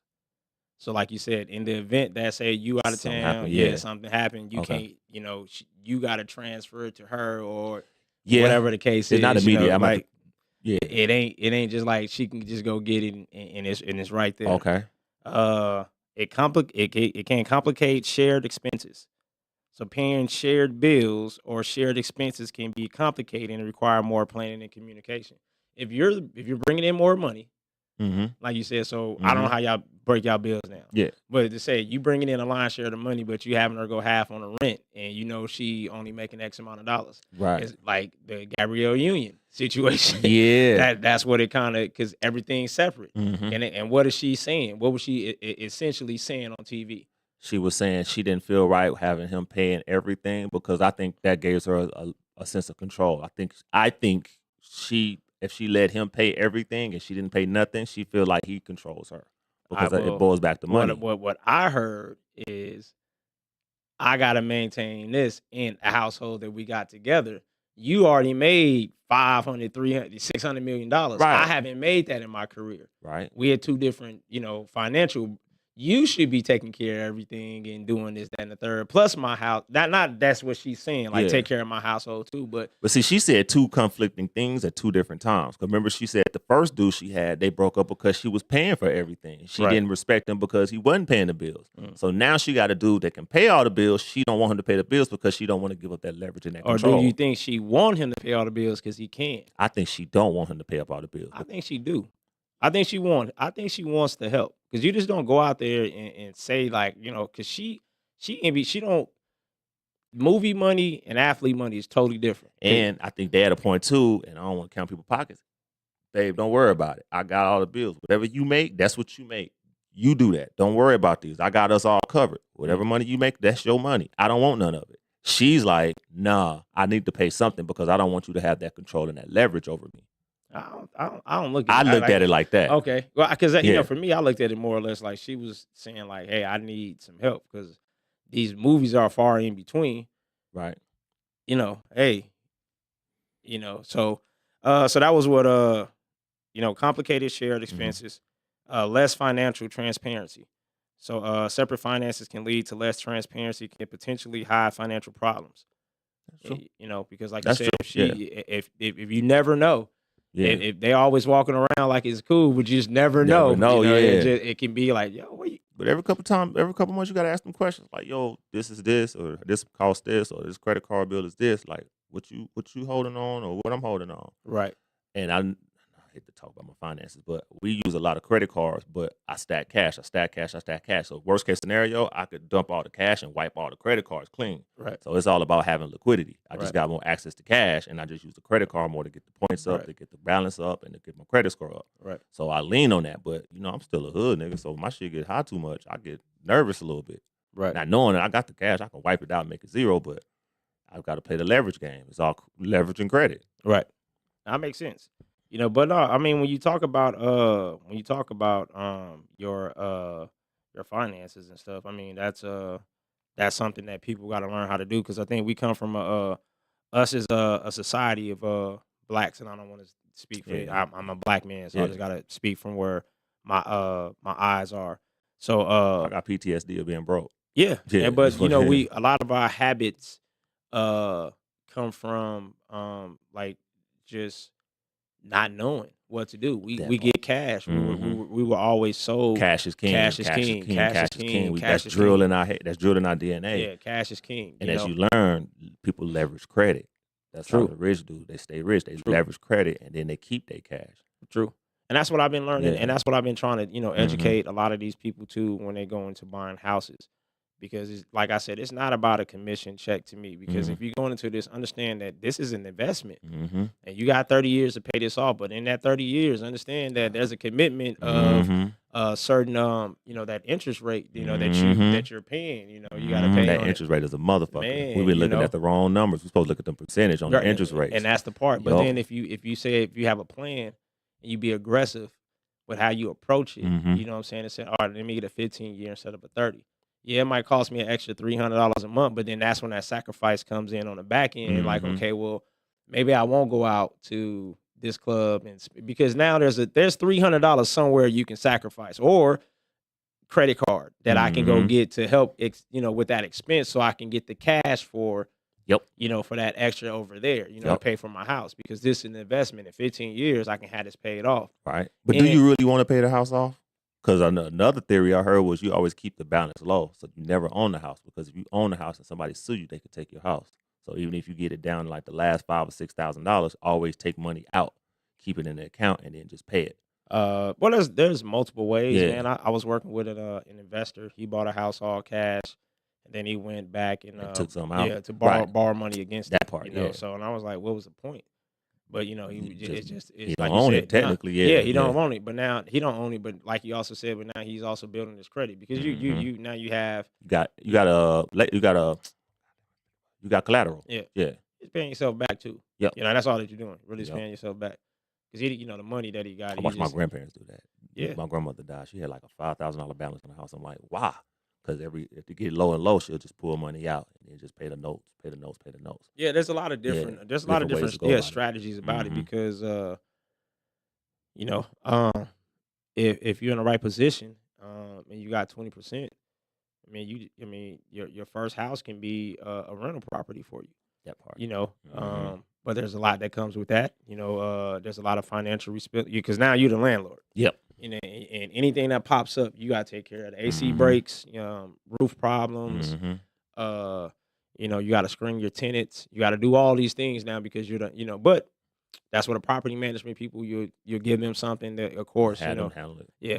So like you said, in the event that say you out of Something town, happened, yeah. something happened, you Okay. can't, you got to transfer it to her or Yeah, whatever the case it's is. not immediate. I'm like yeah. it ain't just like she can just go get it and it's right there. Okay. It can complicate shared expenses. So paying shared bills or shared expenses can be complicated and require more planning and communication. If you're bringing in more money, Mm-hmm. like you said, so I don't know how y'all break y'all bills down. Yeah. But to say you bringing in a lion's share of the money, but you having her go half on the rent, and you know she only making X amount of dollars. Right. It's like the Gabrielle Union situation. Yeah. That's what it kind of because everything's separate. Mhm. And what is she saying? What was she essentially saying on TV? She was saying she didn't feel right having him paying everything, because I think that gives her a sense of control. I think if she let him pay everything and she didn't pay nothing, she feel like he controls her, because it boils back to money. What I heard is I gotta maintain this in a household that we got together. You already made 500, 300, $600 million. I Right. haven't made that in my career. Right. We had 2 different, financial. You should be taking care of everything and doing this, that, and the third. Plus my house. That's what she's saying. Like Yeah. take care of my household too. But But see, she said 2 conflicting things at 2 different times. Because remember, she said the first dude she had, they broke up because she was paying for everything. She Right. didn't respect him because he wasn't paying the bills. Mm. So now she got a dude that can pay all the bills. She don't want him to pay the bills because she don't want to give up that leverage and that or control. do you think she want him to pay all the bills because he can? I think she don't want him to pay up all the bills. I think she do. I think she wants to help because you just don't go out there and say like because she don't. movie money and athlete money is totally different. And I think they at a point too, and I don't want to count people's pockets. Babe, don't worry about it. I got all the bills. Whatever you make, that's what you make. You do that. Don't worry about these. I got us all covered. Whatever money you make, that's your money. I don't want none of it. She's like, nah, I need to pay something because I don't want you to have that control and that leverage over me. I don't look at I it. looked at it like that. Okay. Well, because, Yeah. for me, I looked at it more or less like she was saying, like, hey, I need some help because these movies are far in between. Right. Hey, so that was what, complicated shared expenses, less financial transparency. So separate finances can lead to less transparency, can potentially hide financial problems. That's true. Because like That's you said, true. if you never know, Yeah. if they always walking around like it's cool, but you just never know. Never know, yeah. It can be like, yo, what you, But every couple months, you gotta ask them questions like, "Yo, this is this, or this cost this, or this credit card bill is this. Like, what you holding on, or what I'm holding on." right, And I hate to talk about my finances, but we use a lot of credit cards. But I stack cash. So worst case scenario, I could dump all the cash and wipe all the credit cards clean. right, So it's all about having liquidity. I just Right. got more access to cash, and I just use the credit card more to get the points up, Right. to get the balance up, and to get my credit score up. right, So I lean on that. But I'm still a hood nigga, so my shit get high too much. I get nervous a little bit. right. Not knowing that I got the cash, I can wipe it out and make it zero. But I've got to play the leverage game. It's all leverage and credit. Right. That makes sense. But no, I mean when you talk about your finances and stuff, I mean that's something that people got to learn how to do because I think we come from us as a society of blacks, and I don't want to speak for Yeah. I'm a black man, so I Yeah. just got to speak from where my eyes are. So I got PTSD of being broke. yeah, Yeah, but that's what it is. a lot of our habits come from like just not knowing what to do. That We part. get cash. Mhm. We were always sold Cash is king. Cash is king. Cash is king. That's Cash is drilled king. in our head. That's drilled in our DNA. Yeah, cash is king. And as you learn, people leverage credit. That's how True. the rich do. They stay rich. They True. leverage credit, and then they keep their cash. True. And that's what I've been learning, Yeah. and that's what I've been trying to, educate a lot of these people too when they go into buying houses. Because it's, like I said, it's not about a commission check to me. Because if you're going into this, understand that this is an investment, Mm-hmm. and you got 30 years to pay this off. But in that 30 years, understand that there's a commitment of certain, that interest rate, that you're paying. You got to pay that on it. interest rate is a motherfucker. Man, We've been looking at the wrong numbers. We're supposed to look at the percentage on Right, the interest rates. and that's the part. But Yup. then if you have a plan and you be aggressive with how you approach it, Mhm. you know what I'm saying? And say, all right, let me get a 15-year instead of a 30. Yeah, it might cost me an extra $300 a month, but then that's when that sacrifice comes in on the back end. Like, Mhm. okay, well, maybe I won't go out to this club because now there's $300 somewhere you can sacrifice or credit card that I can go Mhm. get to help with that expense so I can get the cash for Yep. for that extra over there, to Yep. pay for my house because this is an investment. In 15 years, I can have this paid off. Right. But do And- you really want to pay the house off? Because another theory I heard was you always keep the balance low, so you never own the house. Because if you own the house and somebody sue you, they could take your house. So even if you get it down to like the last $5,000 or $6,000, always take money out, keep it in the account, and then just pay it. Well, there's multiple ways, Yeah. man. I was working with an investor. He bought a house all cash, and then he went back and took some out. yeah, to Right. borrow money against That it, part, So, yeah. and I was like, what was the point? But He it's he like don't you own said, it technically. Yeah. he don't own it. But now he don't own it. But like you also said, but now he's also building his credit because Mhm. you now you have You got collateral. yeah. Yeah. It's paying yourself back too. Yep. That's all that you're doing. Really just Yep. paying yourself back. Because the money that he got. I he watched my just- grandparents do that. Yeah. My grandmother died. She had like a $5,000 balance on the house. I'm like, why? Because if it get low and low, she'll just pull money out and then just pay the notes. Yeah, there's a lot of different. Yeah, There's a lot of different ways different to go about it. strategies about it Mhm. because if you're in the right position and you got 20%, your first house can be a rental property for you. That part. But there's a lot that comes with that. There's a lot of financial responsibility because now you're the landlord. Yep. And anything that pops up, you gotta take care of the AC Mhm. breaks, roof problems. Mhm. You gotta screen your tenants. You gotta do all these things now because you're the. But that's what a property management people you'll give them something that of course Had them handle it. yeah.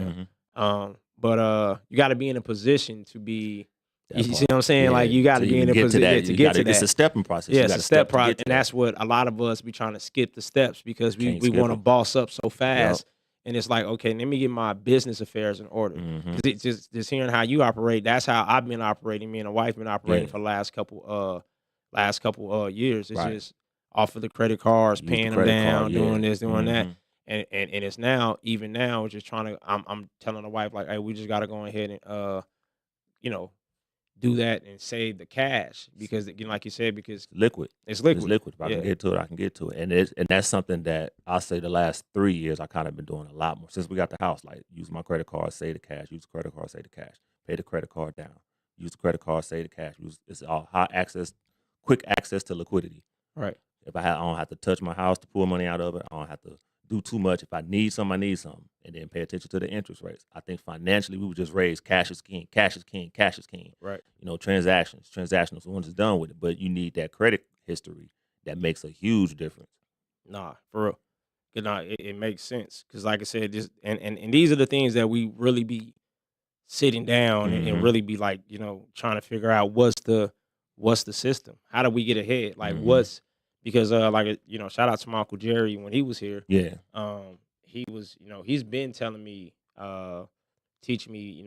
Mhm. But you got to be in a position to be You That see part. what I'm saying? Like Yeah. you got To to be in even a get to position that, to you get gotta, to it's a that. stepping process. Yeah, You it's got a to step step to process, get to and that. that's what a lot of us be trying to skip the steps because Can't we skip want to them. boss up so Yep. fast. And it's like, okay, let me get my business affairs in order. Mm-hmm. Because it's just hearing how you operate, that's how I've been operating. Me and the wife been operating Yeah. for the last couple years. It's Right. just off of the credit cards, Use the paying them credit card. down, Yeah. doing this, doing that. Mm-hmm. And it's now, even now, just trying to I'm telling the wife, like, hey, we just gotta go ahead and you know, do that and save the cash because again, like you said, because Liquid. it's It's liquid. liquid. If I can Yeah. get to it, I can get to it. And that's something that I say the last 3 years I kind of been doing a lot more since we got the house. Like use my credit card, save the cash. Use the credit card, save the cash. Pay the credit card down. Use the credit card, save the cash. It's all quick access to liquidity. Right. I don't have to touch my house to pull money out of it. I don't have to do too much. If I need something, I need something. And then pay attention to the interest rates. I think financially we would just raise cash is king, cash is king, cash is king. Right. Transactional. So once it's done with it, but you need that credit history that makes a huge difference. Nah, for real. 'Cause nah, it makes sense. Cause like I said, this and these are the things that we really be sitting down and Mhm. really be like, trying to figure out what's the system? How do we get ahead? Like Mhm. because shout out to my Uncle Jerry when he was here. Yeah. He was, he's been telling me, teaching me,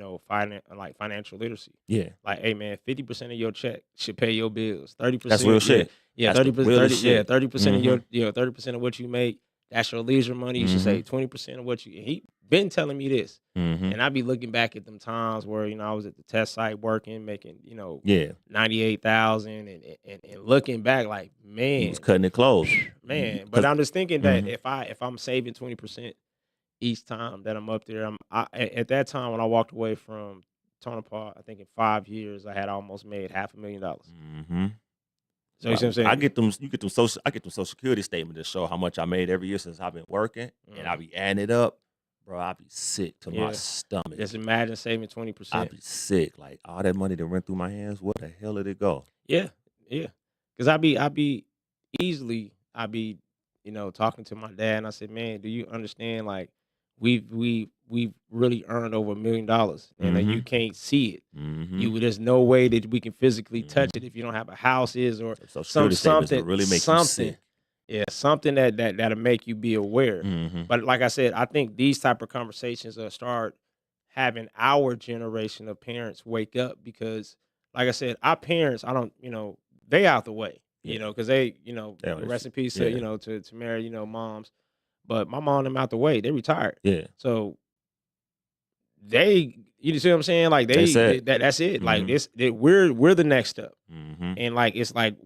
financial literacy. Yeah. Like, hey man, 50% of your check should pay your bills. 30%, That's real shit. yeah, That's the 30%, realest shit. 30% of Mhm. your 30% of what you make, that's your leisure money. You should Mhm. save 20% of what you. He been telling me this, Mhm. and I be looking back at them times where I was at the test site working, making Yeah. 98,000, and looking back like He man, was cutting it close. man. But 'Cause- I'm just thinking that Mhm. if I'm saving 20% each time that I'm up there, at that time when I walked away from Tonopah, I think in 5 years I had almost made $500,000. Mhm. So you see what I'm saying? I get them. You get them social. I get them Social Security statements that show how much I made every year since I've been working, and I be adding it up, bro. I be sick to my Yeah. stomach. Just imagine saving I 20%. be sick. Like all that money that went through my hands. Where the hell did it go? Yeah, yeah. Because I be talking to my dad, and I said, "Man, do you understand? Like, we've really earned over $1 million, and you Mhm. can't see it. Mhm. There's no way that we can physically touch it if you don't have a house, or Social Security statements will something, really make you something, sick. yeah, something that'll make you be aware." Mhm. But like I said, I think these type of conversations will start having our generation of parents wake up because, like I said, our parents, I don't, they out the way, Yeah. because they, Yeah, it's- rest in peace yeah. to marry, moms. But my mom and them out the way, they retired. Yeah. So you see what I'm saying? Like They said. that's it. Like Mhm. we're the next step. Mhm. And like it's like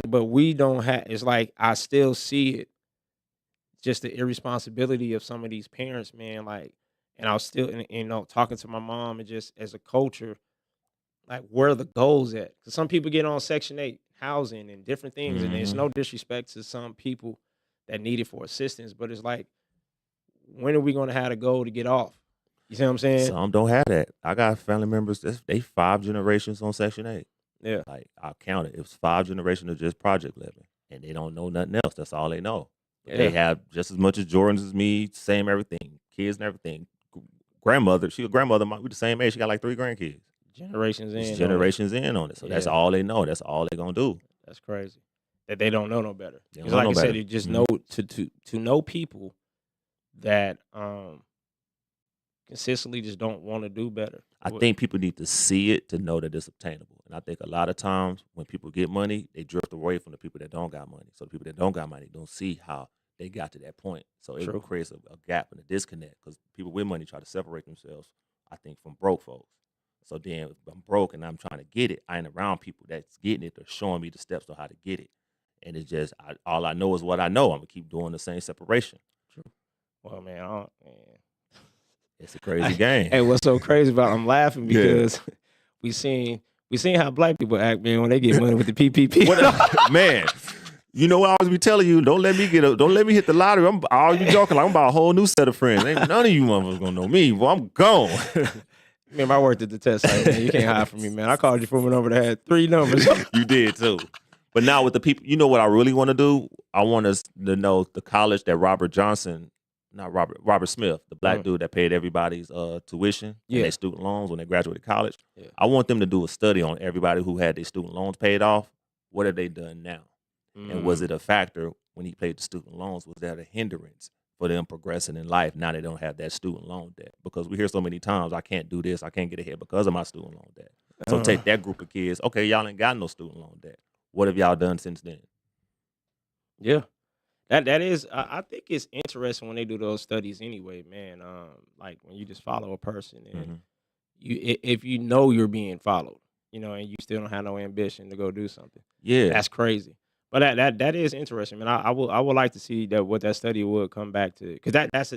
but we don't have. It's like I still see it, just the irresponsibility of some of these parents, man. Like, and I was still, talking to my mom and just as a culture, like where are the goals at? Because some people get on Section 8 housing and different things, and it's Mhm. no disrespect to some people that need it for assistance, but it's like, when are we going to have a goal to get off? You see what I'm saying? Some don't have that. I got family members. They 5 generations on Section 8. Yeah. Like I counted. It was 5 generations of just project living, and they don't know nothing else. That's all they know. But they have just as much as Jordans as me. Same everything. Kids and everything. Grandmother. She a grandmother. We the same age. She got like 3 grandkids. Generations It's in. generations in on it. So that's Yeah. all they know. That's all they gonna do. That's crazy. That they don't know no better. They don't Because know like no I said, better. you just Mhm. know to know people that consistently just don't want to do better. I think people need to see it to know that it's obtainable. And I think a lot of times when people get money, they drift away from the people that don't got money. So the people that don't got money don't see how they got to that point. So it True. creates a gap and a disconnect because people with money try to separate themselves, I think, from broke folks. So then if I'm broke and I'm trying to get it, I ain't around people that's getting it. They're showing me the steps on how to get it. And it's just, all I know is what I know. I'm going to keep doing the same separation. Well, man, It's a crazy game. Hey, what's so crazy about I'm laughing Yeah. because we seen how black people act, man, when they get money with the PPP. Man, you know what I always be telling you? Don't let me hit the lottery. I'm all you joking. Like, I'm about a whole new set of friends. Ain't none of you motherfuckers gonna know me. Well, I'm gone. Remember, I worked at the test site, man. You can't hide from me, man. I called you from a number that had 3 numbers. You did too. But now with the people, you know what I really want to do? I want us to know the college that Robert Johnson, not Robert Smith, the black Mm. dude that paid everybody's tuition and Yeah. their student loans when they graduated college. Yeah. I want them to do a study on everybody who had their student loans paid off. What have they done now? And was it a factor when he paid the student loans? Was that a hindrance for them progressing in life? Now they don't have that student loan debt, because we hear so many times, I can't do this, I can't get ahead because of my student loan debt. So Uh, take that group of kids. Okay, y'all ain't got no student loan debt. What have y'all done since then? yeah. That is, I think it's interesting when they do those studies anyway, man. Like when you just follow a person and Mhm. if you know you're being followed, and you still don't have no ambition to go do something, Yeah, that's crazy. But that is interesting, man. I would like to see that what that study would come back to, because that's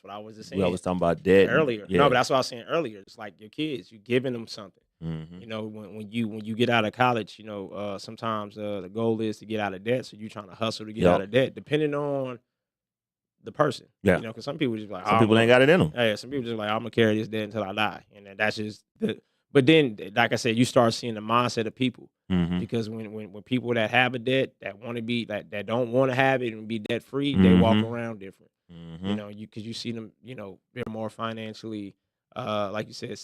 what I was just we saying always talking about debt. earlier. No, Yeah. but that's what I was saying earlier. It's like your kids, you giving them something. Mhm. When you get out of college, sometimes the goal is to get out of debt. So you're trying to hustle to get Yep. out of debt, depending on the person. Yeah. Because some people just like, Some people ain't got it in them. Yeah, some people just like, I'm gonna carry this debt until I die, and then that's just the. But then, like I said, you start seeing the mindset of people, Mhm. because when people that have a debt, that want to be that don't want to have it and be debt free, they walk Mhm. around different. Mhm. Because you see them, they're more financially, like you said,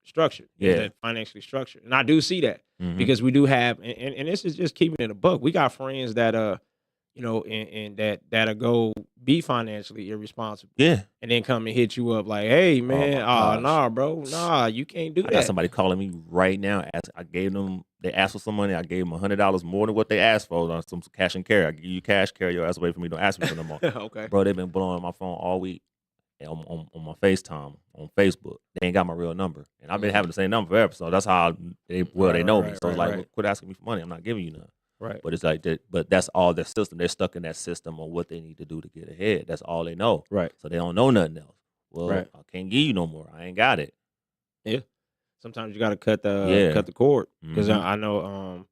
structured. Yeah. They're financially structured, and I do see that, Mhm. because we do have, and this is just keeping it a buck. We got friends that and that'll go be financially irresponsible, Yeah. and then come and hit you up like, hey Oh man, my gosh. nah, bro, nah, you can't do I got that. somebody calling me right now. They asked for some money. I gave them $100 more than what they asked for on some cash and carry. I give you cash, carry your ass away from me. Don't ask me for no more. Okay. Bro, they've been blowing my phone all week on my FaceTime on Facebook. They ain't got my real number, and I've been having the same number forever. So that's how they know me. Right, So it's like, right. well, quit asking me for money. I'm not giving you none. Right. But it's like that. But that's all their system. They're stuck in that system on what they need to do to get ahead. That's all they know. Right. So they don't know nothing else. Well, Right. I can't give you no more. I ain't got it. Yeah. Sometimes you got to cut Yeah. the cord, because Mhm. I know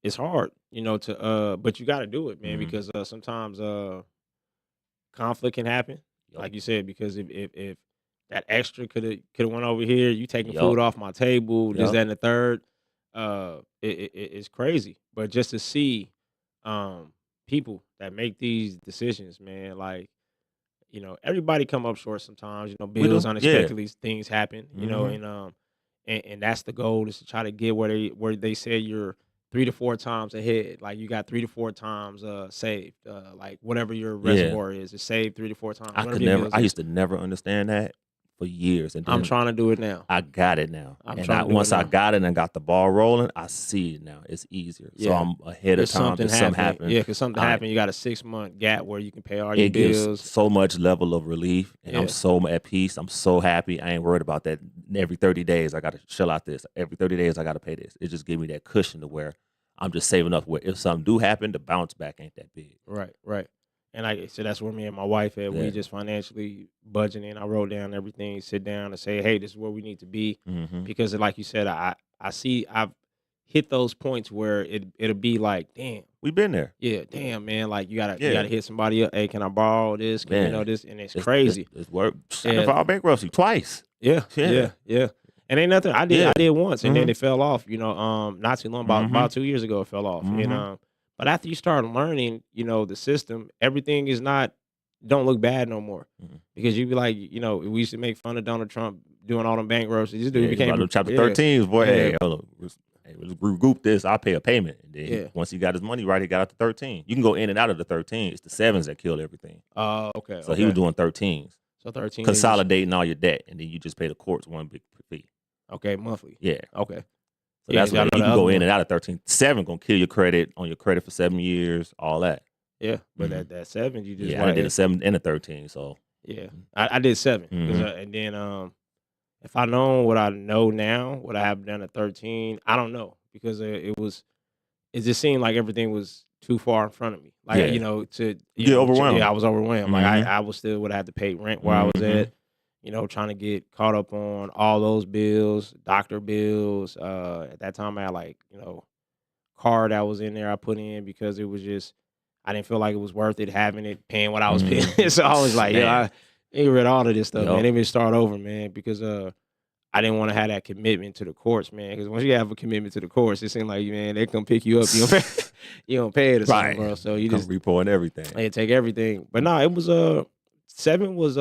it's hard, but you got to do it, man, Mhm. because sometimes conflict can happen, Yup. like you said, because if that extra could have went over here, you taking Yup. food off my table, this, Yup. that, and the third, it's crazy. But just to see people that make these decisions, man, like, everybody come up short sometimes, We bills, do. Yeah. unexpectedly things happen, Mhm. and that's the goal, is to try to get where they say you're 3 to 4 times ahead. Like you got 3 to 4 times saved. Like whatever your Yeah. reservoir is saved 3 to 4 times. Whatever your bills I is. used to never understand that for years, and I'm then trying to do it now. I got it now. I'm And trying to do it once I now. got it and got the ball rolling, I see it now. It's easier. So Yeah. I'm ahead of There's time. something There's something happening. happening. Yeah, because something I- happened. You got a 6 month gap where you can pay all your It gives bills. so much level of relief, and I'm Yeah. so at peace. I'm so happy. I ain't worried about that. Every 30 days, I got to shell out this. Every 30 days, I got to pay this. It just gives me that cushion to where I'm just saving up. Where if something do happen, the bounce back ain't that big. Right, right. And so that's where me and my wife at. Yeah. We just financially budgeting. I wrote down everything, sit down and say, hey, this is where we need to be. Mm-hmm. Because like you said, I've hit those points where it'll be like, damn, We've been there. yeah, damn, man, like you gotta Yeah. hit somebody up. Hey, can I borrow this? Can Man, this? And it's It's crazy. It's work. I Yeah. filed bankruptcy twice. Yeah, Yeah. yeah. And ain't nothing. I Yeah. did once, and then Mhm. it fell off. Not too long, about Mhm. 2 years ago, it fell off. And Mhm. but after you start learning, the system, everything don't look bad no more. Mhm. Because you be like, we used to make fun of Donald Trump doing all them bankruptcies. This dude Yeah, became about chapter yeah. 13s, boy. Yeah. Hey, hold on. Let's regroup this. I'll pay a payment. And then Yeah. once he got his money right, he got out to 13. You can go in and out of the 13. It's the 7s that killed everything. Okay. So he was doing 13s, so 13 consolidating all your debt, and then you just pay the courts one big fee. Okay, monthly. Yeah. Okay. So Yeah, that's I why know you the can go other in one. and out of 13. 7 gonna kill your credit for 7 years, all that. Yeah, but Mhm. that 7, you just Yeah, I did a 7 and a 13. So Yeah, I did 7, 'cause, Mhm. and then if I know what I know now, what I have done at 13, I don't know, because it just seemed like everything was too far in front of me. Like Yeah. to You get overwhelmed. Yeah, I was overwhelmed. Like Mhm. I was still would have to pay rent where I was Mhm. at. Trying to get caught up on all those bills, doctor bills. At that time, I had car that was in there I put in, because it was just I didn't feel like it was worth it having it, paying what I was paying. Mhm. So I was like, Man. I ain't read all of this stuff, Yup. man. Let me start over, man, because I didn't want to have that commitment to the courts, man. Because once you have a commitment to the courts, it seems like, man, they come pick you up. You don't pay, you don't pay it or something, Right. bro. So you Come just repo and everything. take everything. But no, it was 7 was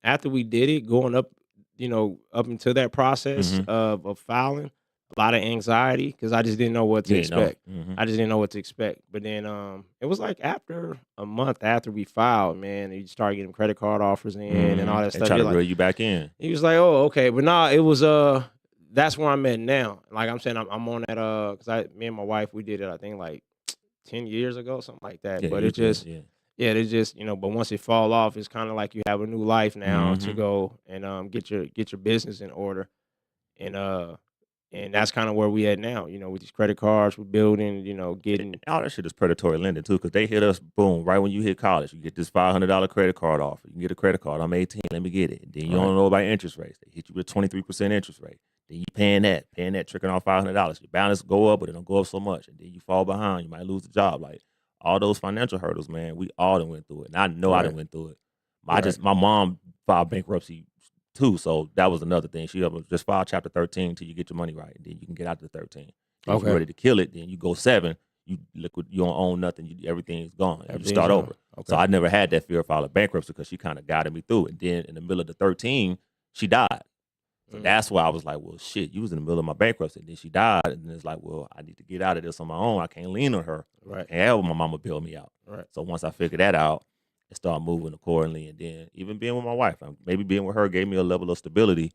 after we did it, going up, up into that process Mhm. of filing, a lot of anxiety because I just didn't know what to You ain't know. expect. I just didn't know what to expect. But then it was like after a month after we filed, man, you start getting credit card offers in and all that They stuff. try You're to like, reel you back in. he was like, "Oh, okay," but nah, it was that's where I'm at now. Like I'm saying, I'm on that because me and my wife, we did it. I think like 10 years ago, something like that. Yeah, But you it good. just Yeah. yeah, it's just but once it fall off, it's kind of like you have a new life now to Mhm. go and get your business in order, and that's kind of where we at now. With these credit cards, we're building. And Getting all that shit is predatory lending too, because they hit us, boom, right when you hit college. You get this $500 credit card offer. You can get a credit card. I'm 18. Let me get it. Then you right, don't know about interest rates. They hit you with 23% interest rate. Then you paying that, tricking off $500. Your balance go up, but it don't go up so much. And then you fall behind. You might lose the job. Like all those financial hurdles, man. We all done went through it, and I know I done right, went through it. right, My mom filed bankruptcy too, so that was another thing. She just filed Chapter 13 till you get your money right, and then you can get out to 13. Then if you're okay, ready to kill it, then you go 7. You liquid, you don't own nothing. Everything's gone. You just everything's start on. over. So Okay, I never had that fear of filing bankruptcy because she kind of guided me through it. And then in the middle of the 13, she died. So mm, that's why I was like, well, shit, you was in the middle of my bankruptcy. And then she died. And then it's like, well, I need to get out of this on my own. I can't lean on her. I right, can't have my mama bail me out. right, So once I figured that out and started moving accordingly, and then even being with my wife, maybe being with her gave me a level of stability,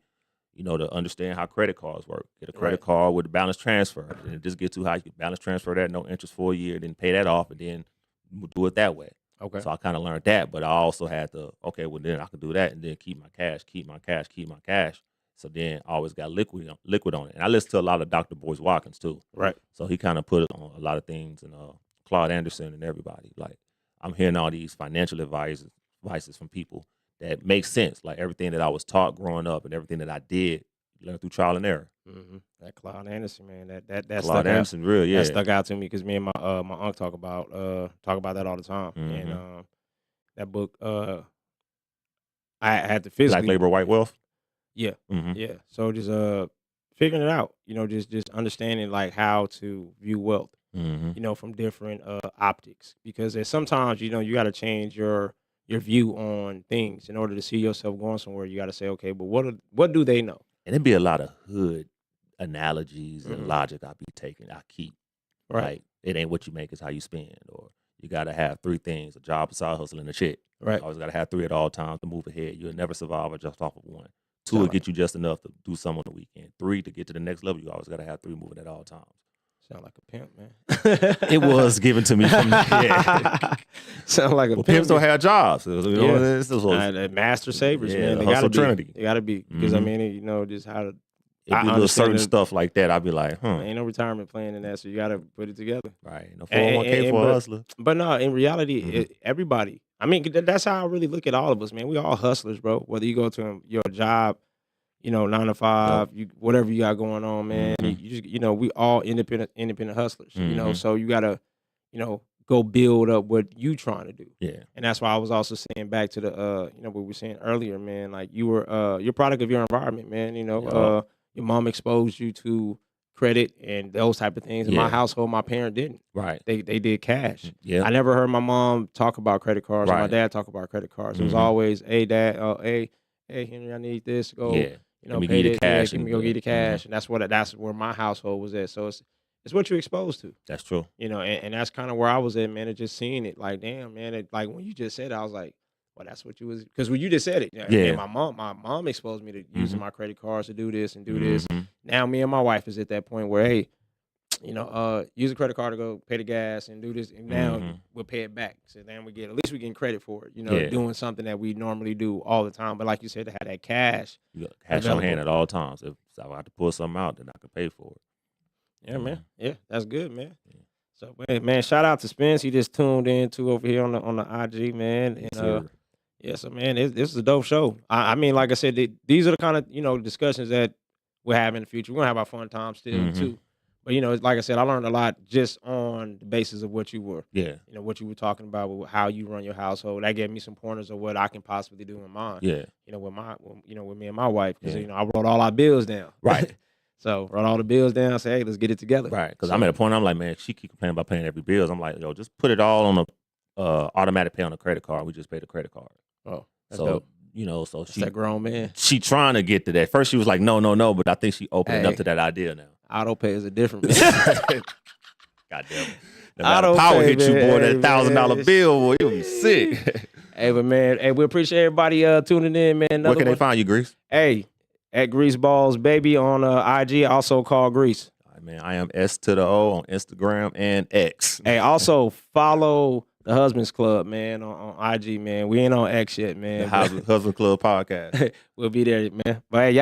to understand how credit cards work. Get a credit right, card with a balance transfer. And it just get too high, you can balance transfer that, no interest for a year, then pay that off, and then do it that way. okay, So I kind of learned that, but I also had to, okay, well then I could do that and then keep my cash, keep my cash, keep my cash. So then I always got liquid on it. And I listen to a lot of Dr. Boyce Watkins too. right. So he kind of put it on a lot of things, and Claude Anderson and everybody. Like I'm hearing all these financial advices from people that make sense. Like everything that I was taught growing up and everything that I did, learn through trial and error. That Cloud Anderson, man, that Claude stuck out. Anderson, real, That yeah. stuck out to me because me and my uncle talk about that all the time, and Mm-hmm. that book I had to Black physically, labor, white wealth. yeah, Mm-hmm. yeah. So just figuring it out, just understanding like how to view wealth, Mm-hmm. from different optics, because there's sometimes you got to change your view on things in order to see yourself going somewhere. You got to say, okay, but what do they know? And it'd be a lot of hood analogies and Hmm. logic I keep. Right, Like it ain't what you make, it's how you spend. Or you gotta have 3 things: a job, a side hustle, and a chick. You right. always gotta have 3 at all times to move ahead. You'll never survive just off of one. 2 will Sound like get you just enough to do some on the weekend. 3 to get to the next level. You always gotta have 3 moving at all times. Sound like a pimp, It man. was given to me from yeah. Sound like a Well, pimp. pimps don't have jobs. Yeah. This was The master savers, yeah, man. the They gotta hustle be. trinity. They gotta be because I Hmm. mean, just how to. It'd I be little understand certain that stuff like that. I'd be like, ain't no retirement plan in that, so you gotta put it together. right. No And, 401k for a but hustler. no, in reality, Hmm. everybody. I mean, that's how I really look at all of us, man. We all hustlers, bro. Whether you go to your job, 9 to 5, Yep. whatever you got going on, man. You, Hmm. you just, we all independent hustlers, Hmm. So you gotta, go build up what you trying to do. Yeah. And that's why I was also saying back to the, what we were saying earlier, man. Like you're a product of your environment, man. Yup. Your mom exposed you to credit and those type of things. In my Yeah. household, my parent didn't. Right. They did cash. Yeah. I never heard my mom talk about credit cards or my Right. dad talk about credit cards. It was Hmm. always, hey dad, hey Henry, I need this. Go, Yeah. Let me give pay you the this. Yeah, cash give me and go get the mhm. cash. And that's where my household was at. So it's what you're exposed to. That's true. And that's kind of where I was at, man. And just seeing it, like, damn, man. Like when you just said it, I was like, well, that's what you was, because when you just said it, yeah, man. Yeah. My mom exposed me to using Mhm. my credit cards to do this and do this. Mhm. Now me and my wife is at that point where, hey, use a credit card to go pay the gas and do this, and now Mhm. we'll pay it back. So then at least we getting credit for it, Yeah. doing something that we normally do all the time. But like you said, to have that cash You got cash on hand available. at all times. If I have to pull something out, then I can pay for it. Yeah, man. Mhm. Yeah, that's good, man. Yeah. So, man, shout out to Spence. He just tuned in too over here on the IG, man. Yes, And sir. yeah, so man, this is a dope show. I mean, like I said, these are the kind of discussions that we'll have in the future. We're gonna have our fun time still Mhm. too. But it's like I said, I learned a lot just on the basis of what you were, Yeah. what you were talking about with how you run your household. That gave me some pointers of what I can possibly do in mine. Yeah. With me and my wife, because Yeah. I wrote all our bills down. Right. So wrote all the bills down. Say, hey, let's get it together. Right. Because I'm So at a point. I'm like, man, she keep complaining about paying every bills. I'm like, yo, just put it all on a automatic pay on a credit card. We just pay the credit card. Oh, that's So dope. so That's that grown man. she trying to get to that. First she was like, no, but I think she opened up Hey. to that idea now. Auto pay is a different man. Goddamn. No matter Auto power pay, hit you, man. boy, Hey, that $1,000 man. bill, boy, you'll be sick. Hey, but man, hey, we appreciate everybody tuning in, man. Where Another can they one. find you, Grease? Hey, at Grease Balls Baby on IG, also called Grease. All right, man, I am S to the O on Instagram and X. Hey, also follow the Husbands Club, man, on IG, man. We ain't on X yet, The man. Husband Club podcast. We'll be there, man. But hey, y'all.